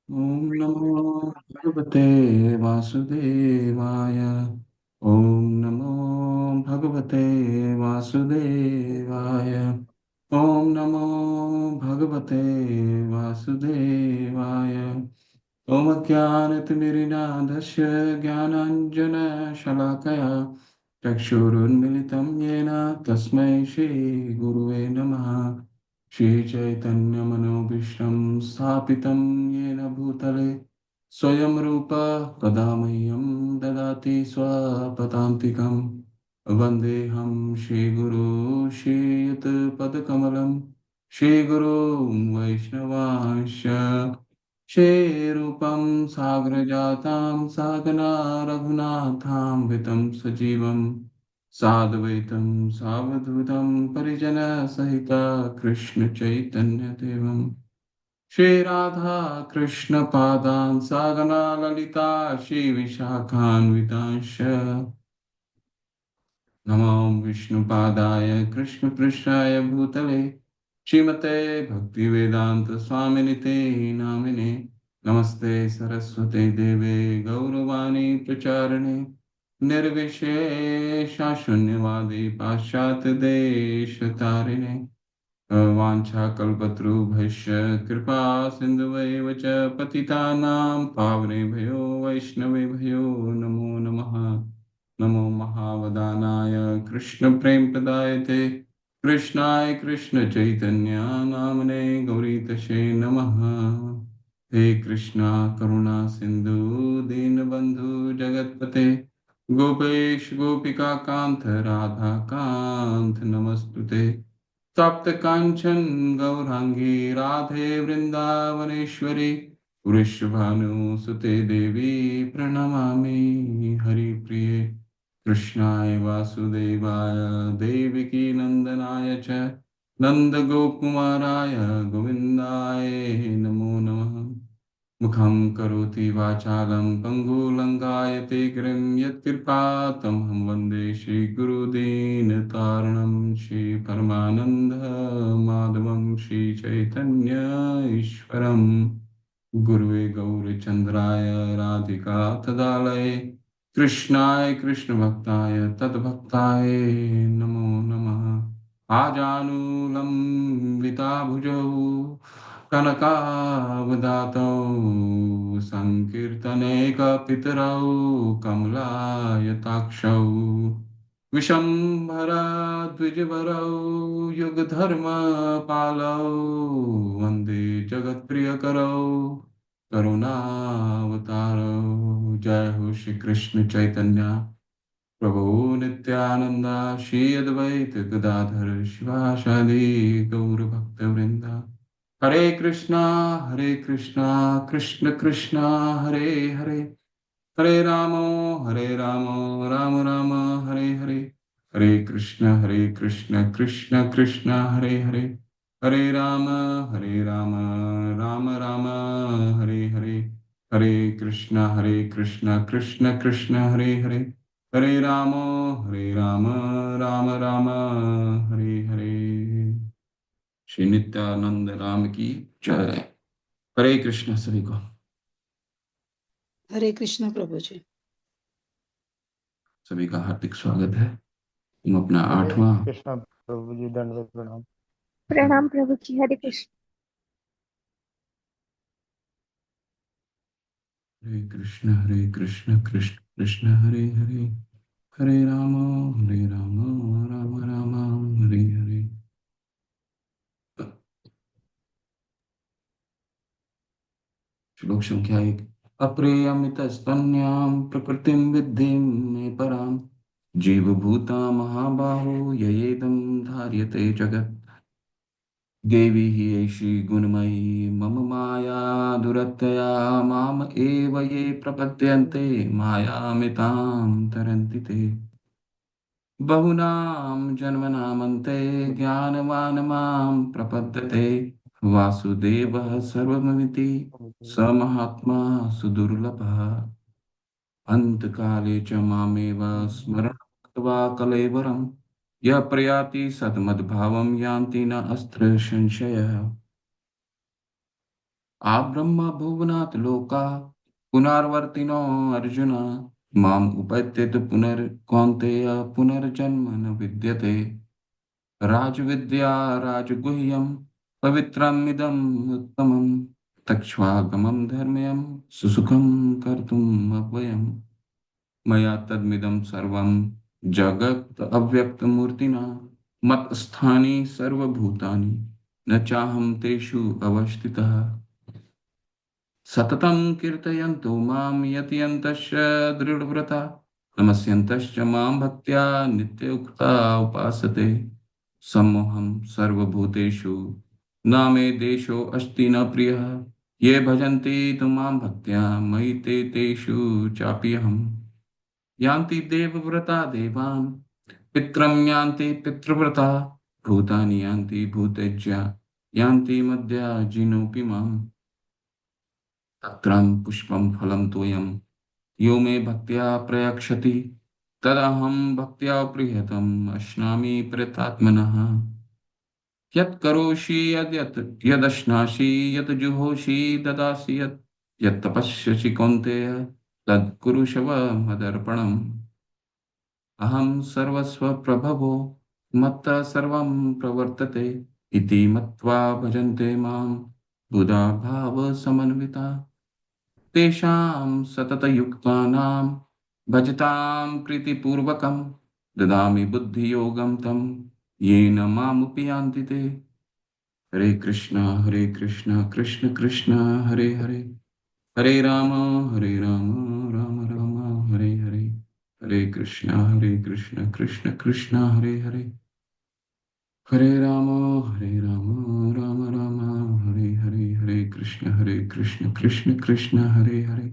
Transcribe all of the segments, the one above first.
ॐ नमो भगवते वासुदेवाय। ॐ नमो भगवते वासुदेवाय। ॐ नमो भगवते वासुदेवाय। ॐ अज्ञानतिमिरिनाधस्य ज्ञानाञ्जनशलाकया चक्षुरुन्मिलितं येन तस्मै श्रीगुरुवे नमः। श्रीचैतन्यमनोभीष्टं स्थापितं येन भूतले स्वयं रूप कदा मह्यं ददाति स्वपदान्तिकं। वन्देऽहं श्रीगुरो श्रीयुतपदकमलं श्रीगुरुं वैष्णवांश्च श्रीरूपं साग्रजातां साधना रघुनाथां वितं सजीवम् साद्वैतं सावधूतं परिजनसहित कृष्ण चैतन्यदेवं श्रीराधा कृष्णपादान् सागना ललिता श्रीविशाखान्वितांश्च नमो विष्णुपादाय कृष्णपृष्ठाय भूतले श्रीमते भक्तिवेदांत स्वामिनिते नामिने नमस्ते सरस्वते देवे गौरवाणी प्रचारिणे निर्विशेषशून्यवादी पाश्चात्य देश तारिणे वाञ्छाकल्पतरुभ्यश्च कृपा सिन्धुवैव च पतितानां पावनेभ्यो वैष्णवेभ्यो नमो नमः। नमो महावदानाय कृष्णप्रेमप्रदायते कृष्णाय कृष्णचैतन्य नामने गौरीतशे नमः। हे कृष्णा करुणा सिन्धु दीनबन्धु जगत्पते गोपेश गोपिका कान्त राधा कान्त नमस्तुते। तप्त कांचन गौरांगी राधे वृंदावनेश्वरी वृषभानुसुते देवी प्रणमामि हरिप्रिये कृष्णाय वासुदेवाय देवकी नंदनाय च नन्दगोपकुमाराय गोविन्दाय नमो नमः। मुखं करोति वाचालं पङ्गुलङ्गायते गिरिं यत्कृपातमहं वन्दे श्रीगुरुदीनतारणं श्रीपरमानन्दमाधवं श्रीचैतन्य ईश्वरं गुरुवे गौरचन्द्राय राधिका तदालये कृष्णाय कृष्णभक्ताय तद्भक्ताय नमो नमः। आजानुलम्बिता भुजौ कनकावदातौ सङ्कीर्तनेकपितरौ कमलायताक्षौ विशम्भरा द्विजवरौ युगधर्मपालौ वन्दे जगत्प्रियकरौ करुणावतारौ। जय हो श्री कृष्ण चैतन्य प्रभु नित्यानंदा श्री अद्वैत गदाधर शिवासादि गौर भक्त वृंदा। हरे कृष्णा कृष्ण कृष्णा हरे हरे हरे रामो राम राम हरे हरे। हरे कृष्ण कृष्ण कृष्ण हरे हरे हरे राम राम राम हरे हरे। हरे कृष्ण कृष्ण कृष्ण हरे हरे हरे राम राम राम हरे हरे। श्री नित्यानंद राम की जय। हरे कृष्ण सभी को। हरे कृष्ण प्रभु जी। सभी का हार्दिक स्वागत है। हम अपना हरे 8वां कृष्णा प्रभु जी, दंडवत प्रणाम। प्रणाम प्रभु जी। हरे कृष्ण। हरे कृष्ण कृष्ण कृष्ण हरे हरे हरे राम राम राम हरे हरे। श्लोक संख्या 1। अप्रेयमितस्तन्यां प्रकृतिं विद्धि मे परां जीवभूता महाबाहो ययेदं धार्यते जगत्। देवी हि एषी गुणमयी मम माया दुरत्यया माम एव ये प्रपद्यन्ते मायामितां तरन्ति ते। बहुनां जन्मनामन्ते ज्ञानवान् मां प्रपद्यते वासुदेवः सर्वमिति स महात्मा सुदुर्लभः। अन्तकाले च मामेव स्मरन् कृत्वा कलेवरं यः प्रयाति सद्मद्भावं यान्ति न अस्त्र संशयः। आ ब्रह्म भुवनात् लोका पुनर्वर्तिनो अर्जुन माम उपैत्येत पुनर्कौन्तेय पुनर्जन्म न विद्यते राजविद्या राजगुह्यं पवित्रमिदम् उत्तमं तक्ष्वागमं धर्म्यं सुसुखं कर्तुम् अव्ययम् मया तद्मिदं सर्वं जगत् अव्यक्तमूर्तिना मत्स्थानि सर्वभूतानि न चाहं तेषु अवस्थितः सततं कीर्तयन्तु मां यतियन्तश्च दृढव्रता नमस्यन्तश्च मां भक्त्या नित्ययुक्ता उपासते सम्मोहं सर्वभूतेषु न मे देशो अस्ति न प्रियः ये भजन्ति तु मां भक्त्या मयि ते तेषु चाप्यहम् यान्ति देवव्रता देवान् पित्रं यान्ति पितृव्रता भूतानि यान्ति भूतेज्या यान्ति मद्याजिनोऽपि माम् पत्रं पुष्पं फलं तोयं यो मे भक्त्या प्रयक्षति तदहं भक्त्या प्रीयतम् अश्नामि प्रयतात्मनः यत् करोषि यद्यत् यदश्नासि यत् जुहोषि ददासि यत् यत् तपस्यसि कौन्तेय तत् कुरुष्व मदर्पणम् अहं सर्वस्वप्रभवो मत्तः सर्वं प्रवर्तते इति मत्वा भजन्ते मां बुधा भावसमन्विता तेषां सततयुक्तानां भजतां प्रीतिपूर्वकं ददामि बुद्धियोगं तं येन मामुपयान्ति ते हरे कृष्ण कृष्ण कृष्ण हरे हरे हरे राम राम राम हरे हरे हरे कृष्ण कृष्ण कृष्ण हरे हरे हरे राम राम राम हरे हरे हरे कृष्ण कृष्ण कृष्ण हरे हरे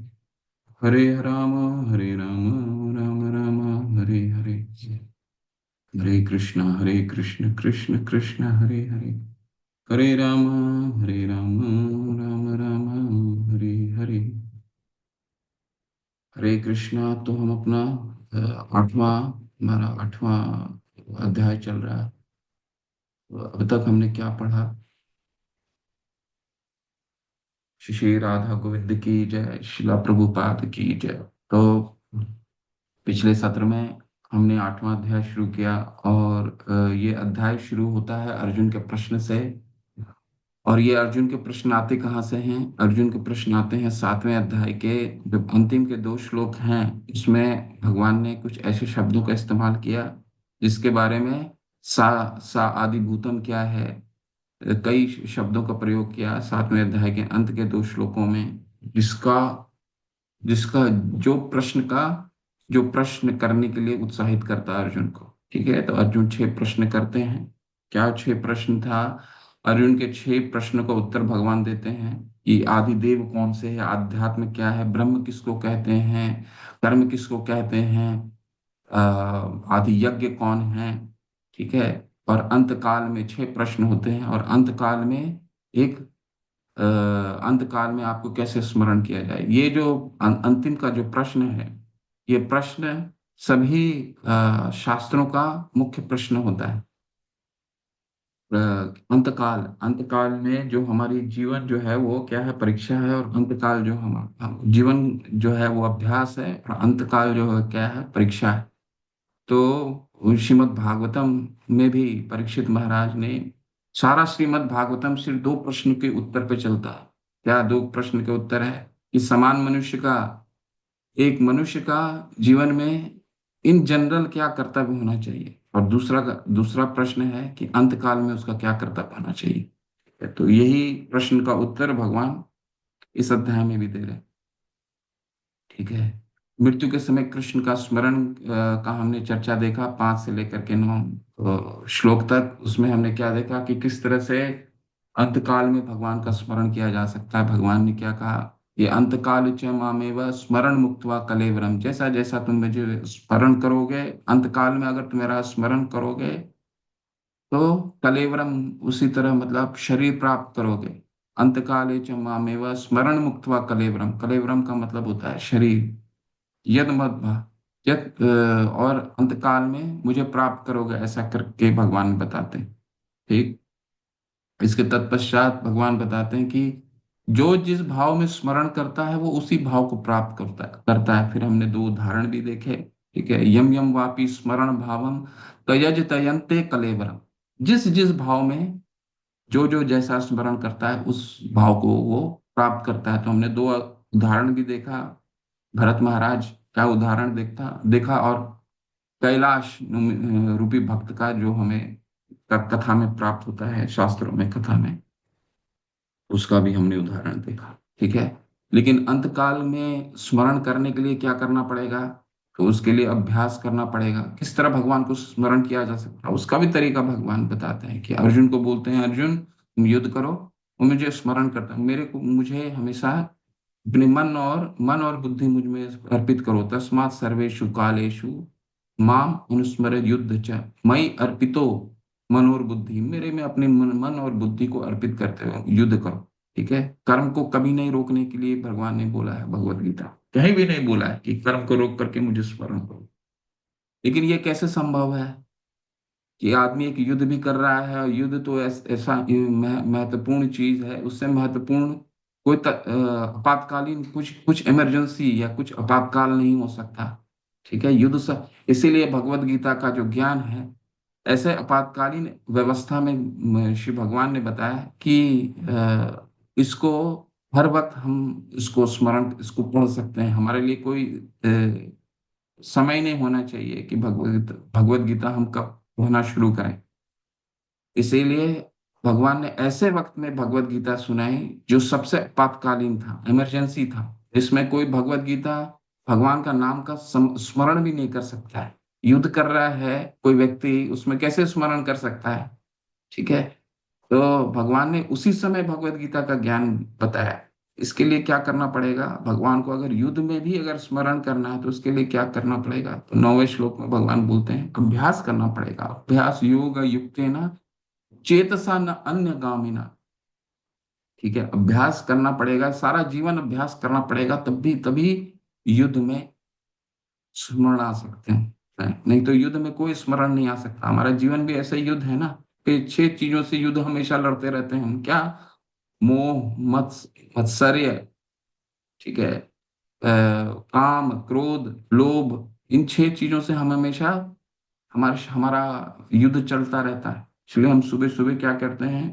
हरे राम राम राम हरे हरे हरे कृष्ण कृष्ण कृष्ण हरे हरे हरे राम राम राम हरे हरे हरे कृष्णा। तो हम अपना हमारा आठवां अध्याय चल रहा है। तो अब तक हमने क्या पढ़ा? श्री राधा गोविंद की जय, शिला प्रभुपाद की जय। तो पिछले सत्र में हमने आठवां अध्याय शुरू किया और ये अध्याय शुरू होता है अर्जुन के प्रश्न से। और ये अर्जुन के प्रश्न आते कहाँ से हैं? अर्जुन के प्रश्न आते हैं सातवें अध्याय के जो अंतिम के दो श्लोक हैं। इसमें भगवान ने कुछ ऐसे शब्दों का इस्तेमाल किया जिसके बारे में सा आदि भूतम क्या है, कई शब्दों का प्रयोग किया सातवें अध्याय के अंत के दो श्लोकों में, जिसका जिसका जो प्रश्न करने के लिए उत्साहित करता है अर्जुन को। ठीक है, तो अर्जुन 6 प्रश्न करते हैं। क्या 6 प्रश्न था? अर्जुन के 6 प्रश्न का उत्तर भगवान देते हैं कि आदि देव कौन से है, आध्यात्म क्या है, ब्रह्म किसको कहते हैं, कर्म किसको कहते हैं, आदि यज्ञ कौन है। ठीक है, और अंत काल में 6 प्रश्न होते हैं। और अंत काल में एक अंत काल में आपको कैसे स्मरण किया जाए, ये जो अंतिम का जो प्रश्न है, ये प्रश्न सभी शास्त्रों का मुख्य प्रश्न होता है। अंतकाल में जो हमारी जीवन जो है वो क्या है, परीक्षा है। और अंतकाल जो जीवन जो है वो अभ्यास है, और अंतकाल जो है क्या है, परीक्षा है। तो श्रीमद् भागवतम में भी परीक्षित महाराज ने सारा श्रीमद् भागवतम सिर्फ 2 प्रश्न के उत्तर पे चलता है। क्या 2 प्रश्न के उत्तर है कि समान एक मनुष्य का जीवन में इन जनरल क्या कर्तव्य होना चाहिए, और दूसरा प्रश्न है कि अंत काल में उसका क्या कर्तव्य होना चाहिए। तो यही प्रश्न का उत्तर भगवान इस अध्याय में भी दे रहे हैं। ठीक है, मृत्यु के समय कृष्ण का स्मरण का हमने चर्चा देखा 5 से लेकर के 9 श्लोक तक। उसमें हमने क्या देखा कि किस तरह से अंतकाल में भगवान का स्मरण किया जा सकता है। भगवान ने क्या कहा, ये अंतकाल च मामेव स्मरण मुक्त्वा कलेवरम, जैसा जैसा तुम मुझे स्मरण करोगे, अंतकाल में अगर तुम मेरा स्मरण करोगे तो कलेवरम उसी तरह मतलब शरीर प्राप्त करोगे। अंतकाले च मामेव स्मरण मुक्त्वा कलेवरम, कलेवरम का मतलब होता है शरीर। यद मत और अंतकाल में मुझे प्राप्त करोगे, ऐसा करके भगवान बताते हैं। ठीक, इसके तत्पश्चात भगवान बताते हैं कि जो जिस भाव में स्मरण करता है वो उसी भाव को प्राप्त करता है। फिर हमने दो उदाहरण भी देखे। ठीक है, यम यम वापी स्मरण भावम तयज तयंते कलेवरम। जिस जिस भाव में जो जो जैसा स्मरण करता है उस भाव को वो प्राप्त करता है। तो हमने दो उदाहरण भी देखा। भरत महाराज का उदाहरण देखा और कैलाश रूपी भक्त का जो हमें कथा में प्राप्त होता है, शास्त्रों में कथा में, उसका भी हमने उदाहरण देखा। ठीक है, लेकिन अंतकाल में स्मरण करने के लिए क्या करना पड़ेगा? तो उसके लिए अभ्यास करना पड़ेगा। किस तरह भगवान को स्मरण किया जा सकता है उसका भी तरीका भगवान बताते हैं कि अर्जुन को बोलते हैं, अर्जुन तुम युद्ध करो, वो मुझे स्मरण करता है, मुझे हमेशा अपने मन और बुद्धि मुझ में अर्पित करो। तस्मात् सर्वेषु कालेषु माम अनुस्मर युद्ध च मयि अर्पितो मन और बुद्धि। मेरे में अपने मन और बुद्धि को अर्पित करते हो, युद्ध करो। ठीक है, कर्म को कभी नहीं रोकने के लिए भगवान ने बोला है, भगवत गीता कहीं भी नहीं बोला है कि कर्म को रोक करके मुझे स्मरण करो। लेकिन ये कैसे संभव है कि आदमी एक युद्ध भी कर रहा है, और युद्ध तो ऐसा महत्वपूर्ण चीज है, उससे महत्वपूर्ण कोई आपातकालीन कुछ कुछ इमरजेंसी या कुछ आपातकाल नहीं हो सकता। ठीक है, युद्ध से इसीलिए भगवत गीता का जो ज्ञान है, ऐसे आपातकालीन व्यवस्था में श्री भगवान ने बताया कि इसको हर वक्त हम इसको पढ़ सकते हैं। हमारे लिए कोई समय नहीं होना चाहिए कि भगवत गीता हम कब पढ़ना शुरू करें। इसीलिए भगवान ने ऐसे वक्त में भगवत गीता सुनाई जो सबसे आपातकालीन था, इमरजेंसी था, जिसमें कोई भगवत गीता भगवान का नाम का स्मरण भी नहीं कर सकता है। युद्ध कर रहा है कोई व्यक्ति, उसमें कैसे स्मरण कर सकता है? ठीक है, तो भगवान ने उसी समय भगवत गीता का ज्ञान बताया। इसके लिए क्या करना पड़ेगा? भगवान को अगर युद्ध में भी अगर स्मरण करना है तो उसके लिए क्या करना पड़ेगा? तो 9वें श्लोक में भगवान बोलते हैं अभ्यास करना पड़ेगा। अभ्यास योग युक्तेन चेतसा न अन्य गामिना। ठीक है, अभ्यास करना पड़ेगा, सारा जीवन अभ्यास करना पड़ेगा, तभी तभी युद्ध में स्मरण आ सकते हैं। नहीं तो युद्ध में कोई स्मरण नहीं आ सकता। हमारा जीवन भी ऐसा ही युद्ध है ना, कि 6 चीजों से युद्ध हमेशा लड़ते रहते हैं हम। क्या? मोह, मत्सर्य, ठीक है, काम, क्रोध, लोभ, इन 6 चीजों से हम हमेशा हमारा हमारा युद्ध चलता रहता है। इसलिए हम सुबह सुबह क्या करते हैं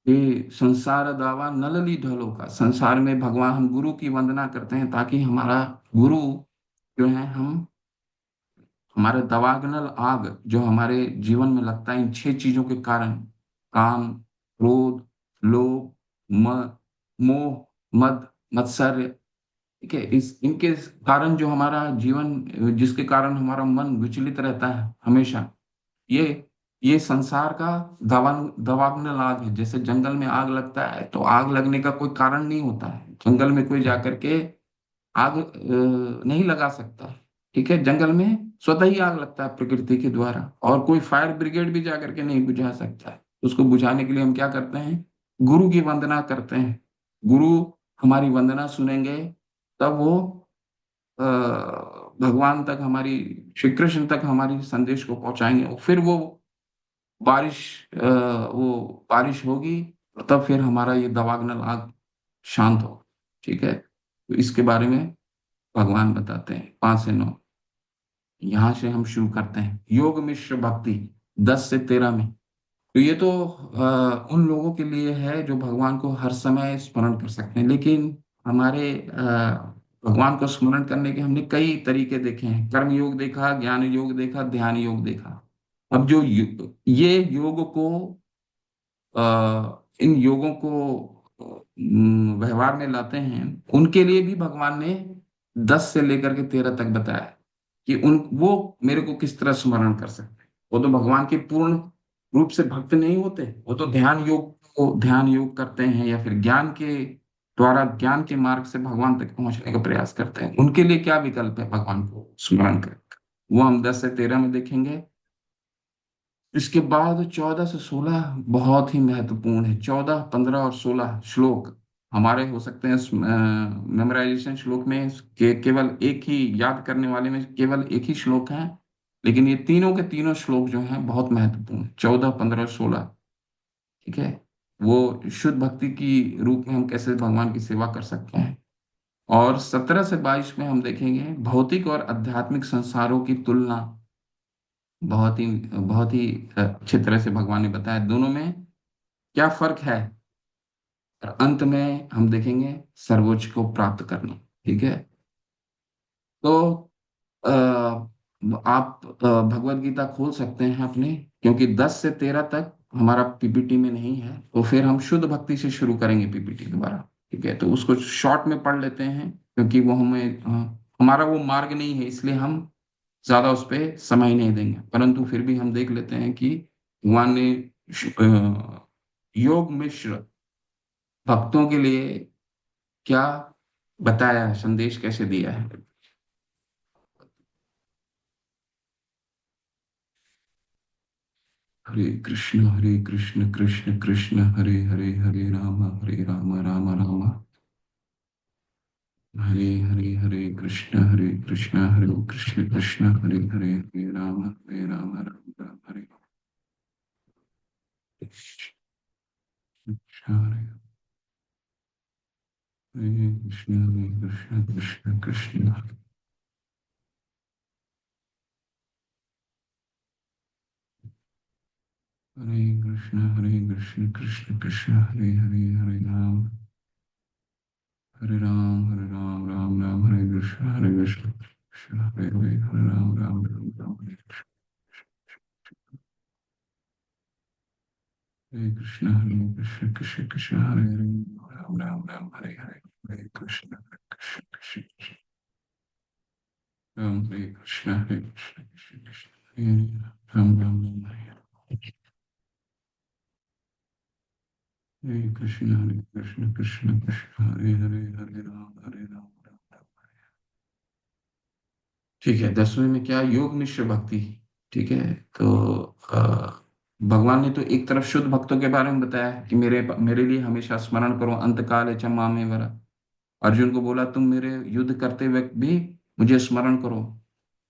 कि संसार दावा नलली ढलो का, संसार में भगवान, हम गुरु की वंदना करते हैं ताकि हमारा गुरु जो है, हम हमारे दवाग्नल आग जो हमारे जीवन में लगता है इन 6 चीजों के कारण, काम, क्रोध, लोभ, मोह, मद, मत्सर्य, ठीक है, इस इनके कारण जो हमारा जीवन, जिसके कारण हमारा मन विचलित रहता है हमेशा, ये ये संसार का दवाग्नल आग है। जैसे जंगल में आग लगता है तो आग लगने का कोई कारण नहीं होता है, जंगल में कोई जाकर के आग नहीं लगा सकता। ठीक है, जंगल में स्वतः ही आग लगता है प्रकृति के द्वारा, और कोई फायर ब्रिगेड भी जाकर के नहीं बुझा सकता है। उसको बुझाने के लिए हम क्या करते हैं? गुरु की वंदना करते हैं। गुरु हमारी वंदना सुनेंगे, तब वो अ, भगवान तक, हमारी श्री कृष्ण तक हमारी संदेश को पहुंचाएंगे, और फिर बारिश वो बारिश होगी, और तब फिर हमारा ये दवाग्नल आग शांत हो। ठीक है, तो इसके बारे में भगवान बताते हैं 5 से 9। यहाँ से हम शुरू करते हैं योग मिश्र भक्ति 10 से 13 में। तो ये तो उन लोगों के लिए है जो भगवान को हर समय स्मरण कर सकते हैं। लेकिन हमारे भगवान को स्मरण करने के हमने कई तरीके देखे हैं। कर्म योग देखा, ज्ञान योग देखा, ध्यान योग देखा। अब जो ये योग को, इन योगों को व्यवहार में लाते हैं, उनके लिए भी भगवान ने 10 से लेकर के 13 तक बताया कि उन वो मेरे को किस तरह स्मरण कर सकते हैं। वो तो भगवान के पूर्ण रूप से भक्त नहीं होते, वो तो ध्यान योग करते हैं, या फिर ज्ञान के द्वारा, ज्ञान के मार्ग से भगवान तक पहुंचने का प्रयास करते हैं। उनके लिए क्या विकल्प है भगवान को स्मरण कर? वो हम 10 से 13 में देखेंगे। इसके बाद 14 से 16 बहुत ही महत्वपूर्ण है। 14, 15 और 16 श्लोक हमारे हो सकते हैं मेमोराइजेशन श्लोक में, केवल एक ही याद करने वाले में केवल एक ही श्लोक है। लेकिन ये तीनों के तीनों श्लोक जो हैं बहुत महत्वपूर्ण है, 14, 15 और 16। ठीक है, वो शुद्ध भक्ति की रूप में हम कैसे भगवान की सेवा कर सकते हैं। और 17 से 22 में हम देखेंगे भौतिक और आध्यात्मिक संसारों की तुलना। बहुत ही अच्छे तरह से भगवान ने बताया दोनों में क्या फर्क है। और अंत में हम देखेंगे सर्वोच्च को प्राप्त करना। ठीक है। तो अ, आप भगवत गीता खोल सकते हैं अपने, क्योंकि 10 से 13 तक हमारा पीपीटी में नहीं है, तो फिर हम शुद्ध भक्ति से शुरू करेंगे पीपीटी दोबारा। ठीक है, तो उसको शॉर्ट में पढ़ लेते हैं, क्योंकि वो हमारा वो मार्ग नहीं है, इसलिए हम ज्यादा उस पर समय नहीं देंगे। परंतु फिर भी हम देख लेते हैं कि भगवान ने योग मिश्र भक्तों के लिए क्या बताया है, संदेश कैसे दिया है। हरे कृष्ण कृष्ण कृष्ण हरे हरे, हरे राम राम राम हरे हरे, हरे कृष्ण कृष्ण हरे हरे, हरे राम राम हरे कृष्ण हरे कृष्ण कृष्ण कृष्ण हरे कृष्ण कृष्ण कृष्ण हरे हरे, हरे राम राम राम हरे कृष्ण कृष्ण हरे हरे, हरे राम हरे कृष्ण कृष्ण कृष्ण हरे हरे, राम राम हरे हरे, हरे कृष्ण कृष्ण राम हरे कृष्ण कृष्ण कृष्ण हरे हरे, राम हरे हरे, हरे कृष्ण कृष्ण कृष्ण हरे हरे, हरे राम राम हरे। ठीक है, 10वें में क्या, योग निश्चय भक्ति। ठीक है। तो भगवान ने तो एक तरफ शुद्ध भक्तों के बारे में बताया कि मेरे मेरे लिए हमेशा स्मरण करो, अंत काल च मामे वरा। अर्जुन को बोला तुम मेरे युद्ध करते हुए भी मुझे स्मरण करो।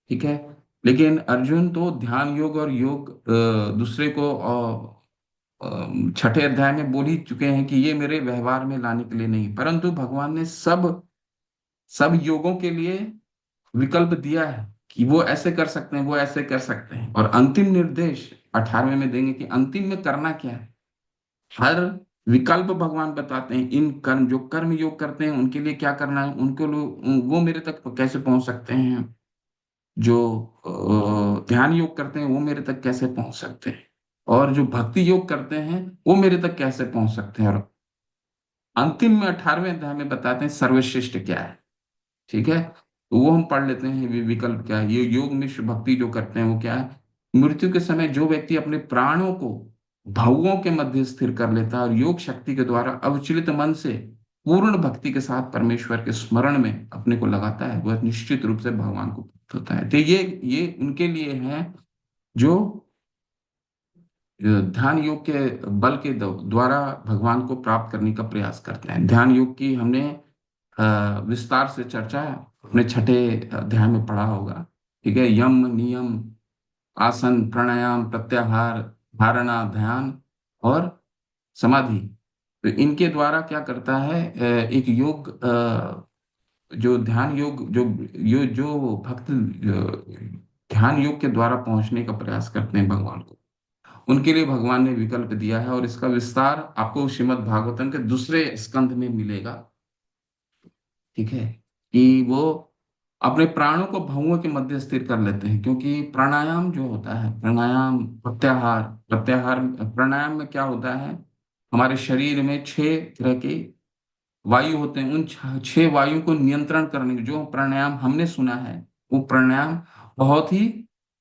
ठीक है। लेकिन अर्जुन तो ध्यान योग और योग दूसरे को छठे अध्याय में बोल ही चुके हैं कि ये मेरे व्यवहार में लाने के लिए नहीं, परंतु भगवान ने सब सब योगों के लिए विकल्प दिया है कि वो ऐसे कर सकते हैं, वो ऐसे कर सकते हैं, और अंतिम निर्देश 18वें में देंगे कि अंतिम में करना क्या है। हर विकल्प भगवान बताते हैं, इन कर्म जो कर्म योग करते हैं उनके लिए क्या करना है, उनको वो मेरे तक कैसे पहुंच सकते हैं, जो ध्यान योग करते हैं वो मेरे तक कैसे पहुंच सकते हैं, और जो भक्ति योग करते हैं वो मेरे तक कैसे पहुंच सकते हैं। और अंतिम में 18वें अध्याय में बताते हैं सर्वश्रेष्ठ क्या है। ठीक है, तो वो हम पढ़ लेते हैं, विकल्प क्या है। ये योग मिश्र भक्ति जो करते हैं वो क्या है। मृत्यु के समय जो व्यक्ति अपने प्राणों को भावों के मध्य स्थिर कर लेता है और योग शक्ति के द्वारा अविचलित मन से पूर्ण भक्ति के साथ परमेश्वर के स्मरण में अपने को लगाता है, वह निश्चित रूप से भगवान को प्राप्त होता है। तो ये उनके लिए है जो ध्यान योग के बल के द्वारा भगवान को प्राप्त करने का प्रयास करते हैं। ध्यान योग की हमने विस्तार से चर्चा अपने छठे अध्याय में पढ़ा होगा। ठीक है, यम नियम आसन प्राणायाम प्रत्याहार धारणा ध्यान और समाधि। तो इनके द्वारा क्या करता है, एक योग जो ध्यान योग जो भक्त ध्यान योग के द्वारा पहुंचने का प्रयास करते हैं भगवान को, उनके लिए भगवान ने विकल्प दिया है, और इसका विस्तार आपको श्रीमद् भागवतम के दूसरे स्कंध में मिलेगा। ठीक है, कि वो अपने प्राणों को भवों के मध्य स्थिर कर लेते हैं, क्योंकि प्राणायाम जो होता है, प्राणायाम प्रत्याहार प्रत्याहार प्राणायाम में क्या होता है, हमारे शरीर में 6 तरह के वायु होते हैं, उन 6 वायु को नियंत्रण करने के जो प्राणायाम हमने सुना है, वो प्राणायाम बहुत ही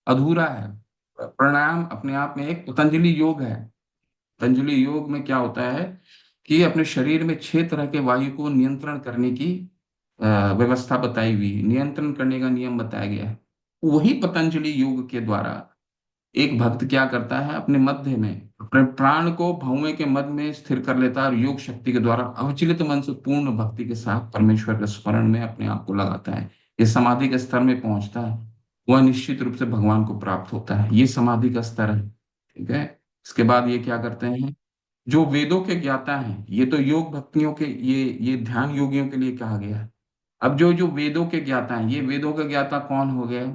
अधूरा है। प्राणायाम अपने आप में एक पतंजलि योग है। पतंजलि योग में क्या होता है कि अपने शरीर में 6 तरह के वायु को नियंत्रण करने की व्यवस्था बताई हुई है, नियंत्रण करने का नियम बताया गया है। वही पतंजलि योग के द्वारा एक भक्त क्या करता है, अपने मध्य में अपने प्राण को भौवें के मध्य में स्थिर कर लेता है, और योग शक्ति के द्वारा अविचलित मन से पूर्ण भक्ति के साथ परमेश्वर के स्मरण में अपने आप को लगाता है। ये समाधि के स्तर में पहुंचता है, वह निश्चित रूप से भगवान को प्राप्त होता है। ये समाधि का स्तर है। ठीक है। इसके बाद ये क्या करते हैं, जो वेदों के ज्ञाता हैं, ये तो योग भक्तियों के, ये ध्यान योगियों के लिए कहा गया है। अब जो जो वेदों के ज्ञाता हैं, ये वेदों के ज्ञाता कौन हो गए?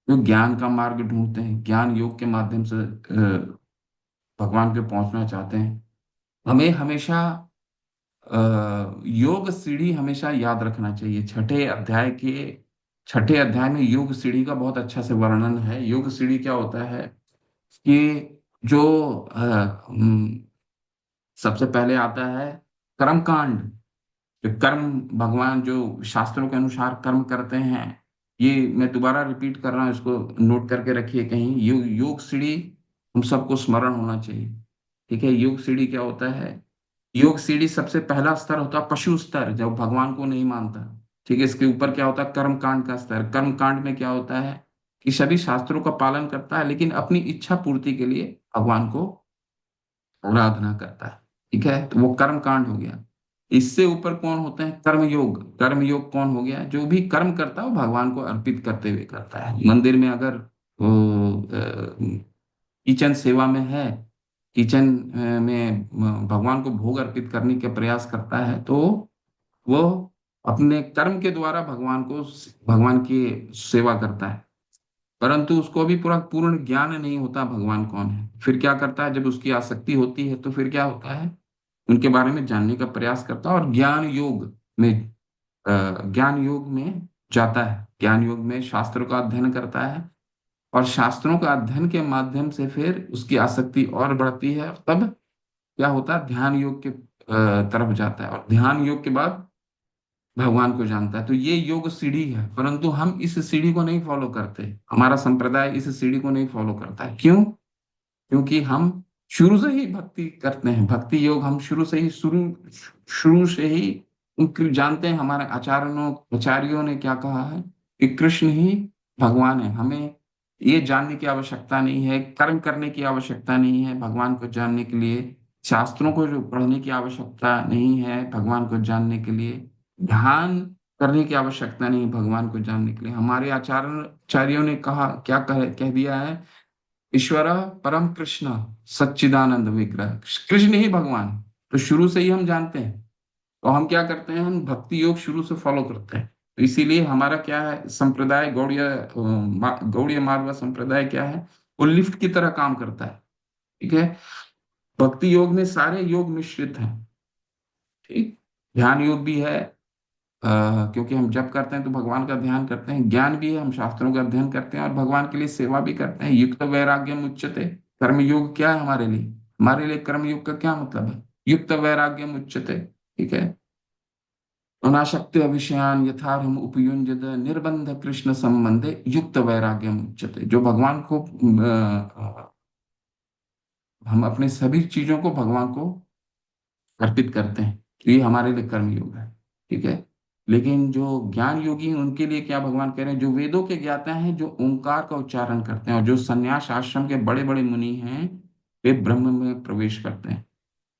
जो ज्ञान का मार्ग ढूंढते हैं, ज्ञान योग के माध्यम से भगवान पे पहुंचना चाहते हैं। हमें हमेशा योग सीढ़ी हमेशा याद रखना चाहिए। छठे अध्याय में योग सीढ़ी का बहुत अच्छा से वर्णन है। योग सीढ़ी क्या होता है कि जो सबसे पहले आता है कर्म कांड। जो कर्म, भगवान जो शास्त्रों के अनुसार कर्म करते हैं, ये मैं दोबारा रिपीट कर रहा हूँ, इसको नोट करके रखिए कहीं। योग सीढ़ी हम सबको स्मरण होना चाहिए। ठीक है, योग सीढ़ी क्या होता है? योग सीढ़ी सबसे पहला स्तर होता है पशु स्तर, जब भगवान को नहीं मानता। ठीक है, इसके ऊपर क्या होता है? कर्म कांड का स्तर। कर्म कांड में क्या होता है कि सभी शास्त्रों का पालन करता है, लेकिन अपनी इच्छा पूर्ति के लिए भगवान को आराधना करता है। ठीक है, तो वो कर्म कांड हो गया। इससे ऊपर कौन होते हैं? कर्मयोग। कर्मयोग कौन हो गया? जो भी कर्म करता है वो भगवान को अर्पित करते हुए करता है। मंदिर में अगर वो किचन सेवा में है, किचन में भगवान को भोग अर्पित करने के प्रयास करता है, तो वो अपने कर्म के द्वारा भगवान की सेवा करता है। परंतु उसको अभी पूरा पूर्ण ज्ञान नहीं होता भगवान कौन है। फिर क्या करता है? जब उसकी आसक्ति होती है तो फिर क्या होता है? उनके बारे में जानने का प्रयास करता है और में ज्ञान योग में जाता है। ज्ञान योग में शास्त्रों का अध्ययन करता है, और शास्त्रों का अध्ययन के माध्यम से फिर उसकी आसक्ति और बढ़ती है। तब क्या होता है? ध्यान योग के तरफ जाता है, और ध्यान योग के बाद भगवान को जानता है। तो ये योग सीढ़ी है, परंतु हम इस सीढ़ी को नहीं फॉलो करते। हमारा संप्रदाय इस सीढ़ी को नहीं फॉलो करता है। क्यों? क्योंकि हम शुरू से ही भक्ति करते हैं। भक्ति योग हम शुरू शुरू से ही उनकी जानते हैं। हमारे आचार्यों ने क्या कहा है कि कृष्ण ही भगवान है। हमें ये जानने की आवश्यकता नहीं है, कर्म करने की आवश्यकता नहीं है भगवान को जानने के लिए। शास्त्रों को जो पढ़ने की आवश्यकता नहीं है भगवान को जानने के लिए। ध्यान करने की आवश्यकता नहीं है भगवान को जानने के लिए। हमारे आचार्यों ने कह दिया है, ईश्वर परम कृष्ण सच्चिदानंद विग्रह। कृष्ण ही भगवान। तो शुरू से ही हम जानते हैं। तो हम क्या करते हैं? हम भक्ति योग शुरू से फॉलो करते हैं। तो इसीलिए हमारा क्या है संप्रदाय, गौड़ीय मार्ग संप्रदाय क्या है? वो लिफ्ट की तरह काम करता है। ठीक है, भक्ति योग में सारे योग मिश्रित हैं। ठीक, ध्यान योग भी है, क्योंकि हम जब करते हैं तो भगवान का ध्यान करते हैं। ज्ञान भी है, हम शास्त्रों का अध्ययन करते हैं और भगवान के लिए सेवा भी करते हैं। युक्त वैराग्य मुच्यते। कर्म योग क्या है हमारे लिए? हमारे लिए कर्म योग का क्या मतलब है? युक्त वैराग्य मुच्यते। ठीक है, अनाशक्ति विषयान यथार्हम उपयुंजत निर्बंध कृष्ण संबंधे युक्त वैराग्य मुच्यते। जो भगवान को हम अपने सभी चीजों को भगवान को अर्पित करते हैं, तो ये हमारे लिए कर्म योग है। ठीक है, लेकिन जो ज्ञान योगी हैं उनके लिए क्या भगवान कह रहे हैं? जो वेदों के ज्ञाता हैं, जो ओंकार का उच्चारण करते हैं, और जो संन्यास आश्रम के बड़े बड़े मुनि हैं, वे ब्रह्म में प्रवेश करते हैं।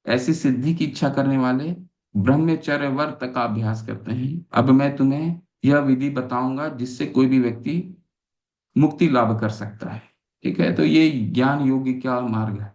ऐसी सिद्धि की इच्छा करने वाले ब्रह्मचर्य व्रत का अभ्यास करते हैं। अब मैं तुम्हें यह विधि बताऊंगा जिससे कोई भी व्यक्ति मुक्ति लाभ कर सकता है। ठीक है, तो ये ज्ञान योगी का मार्ग है।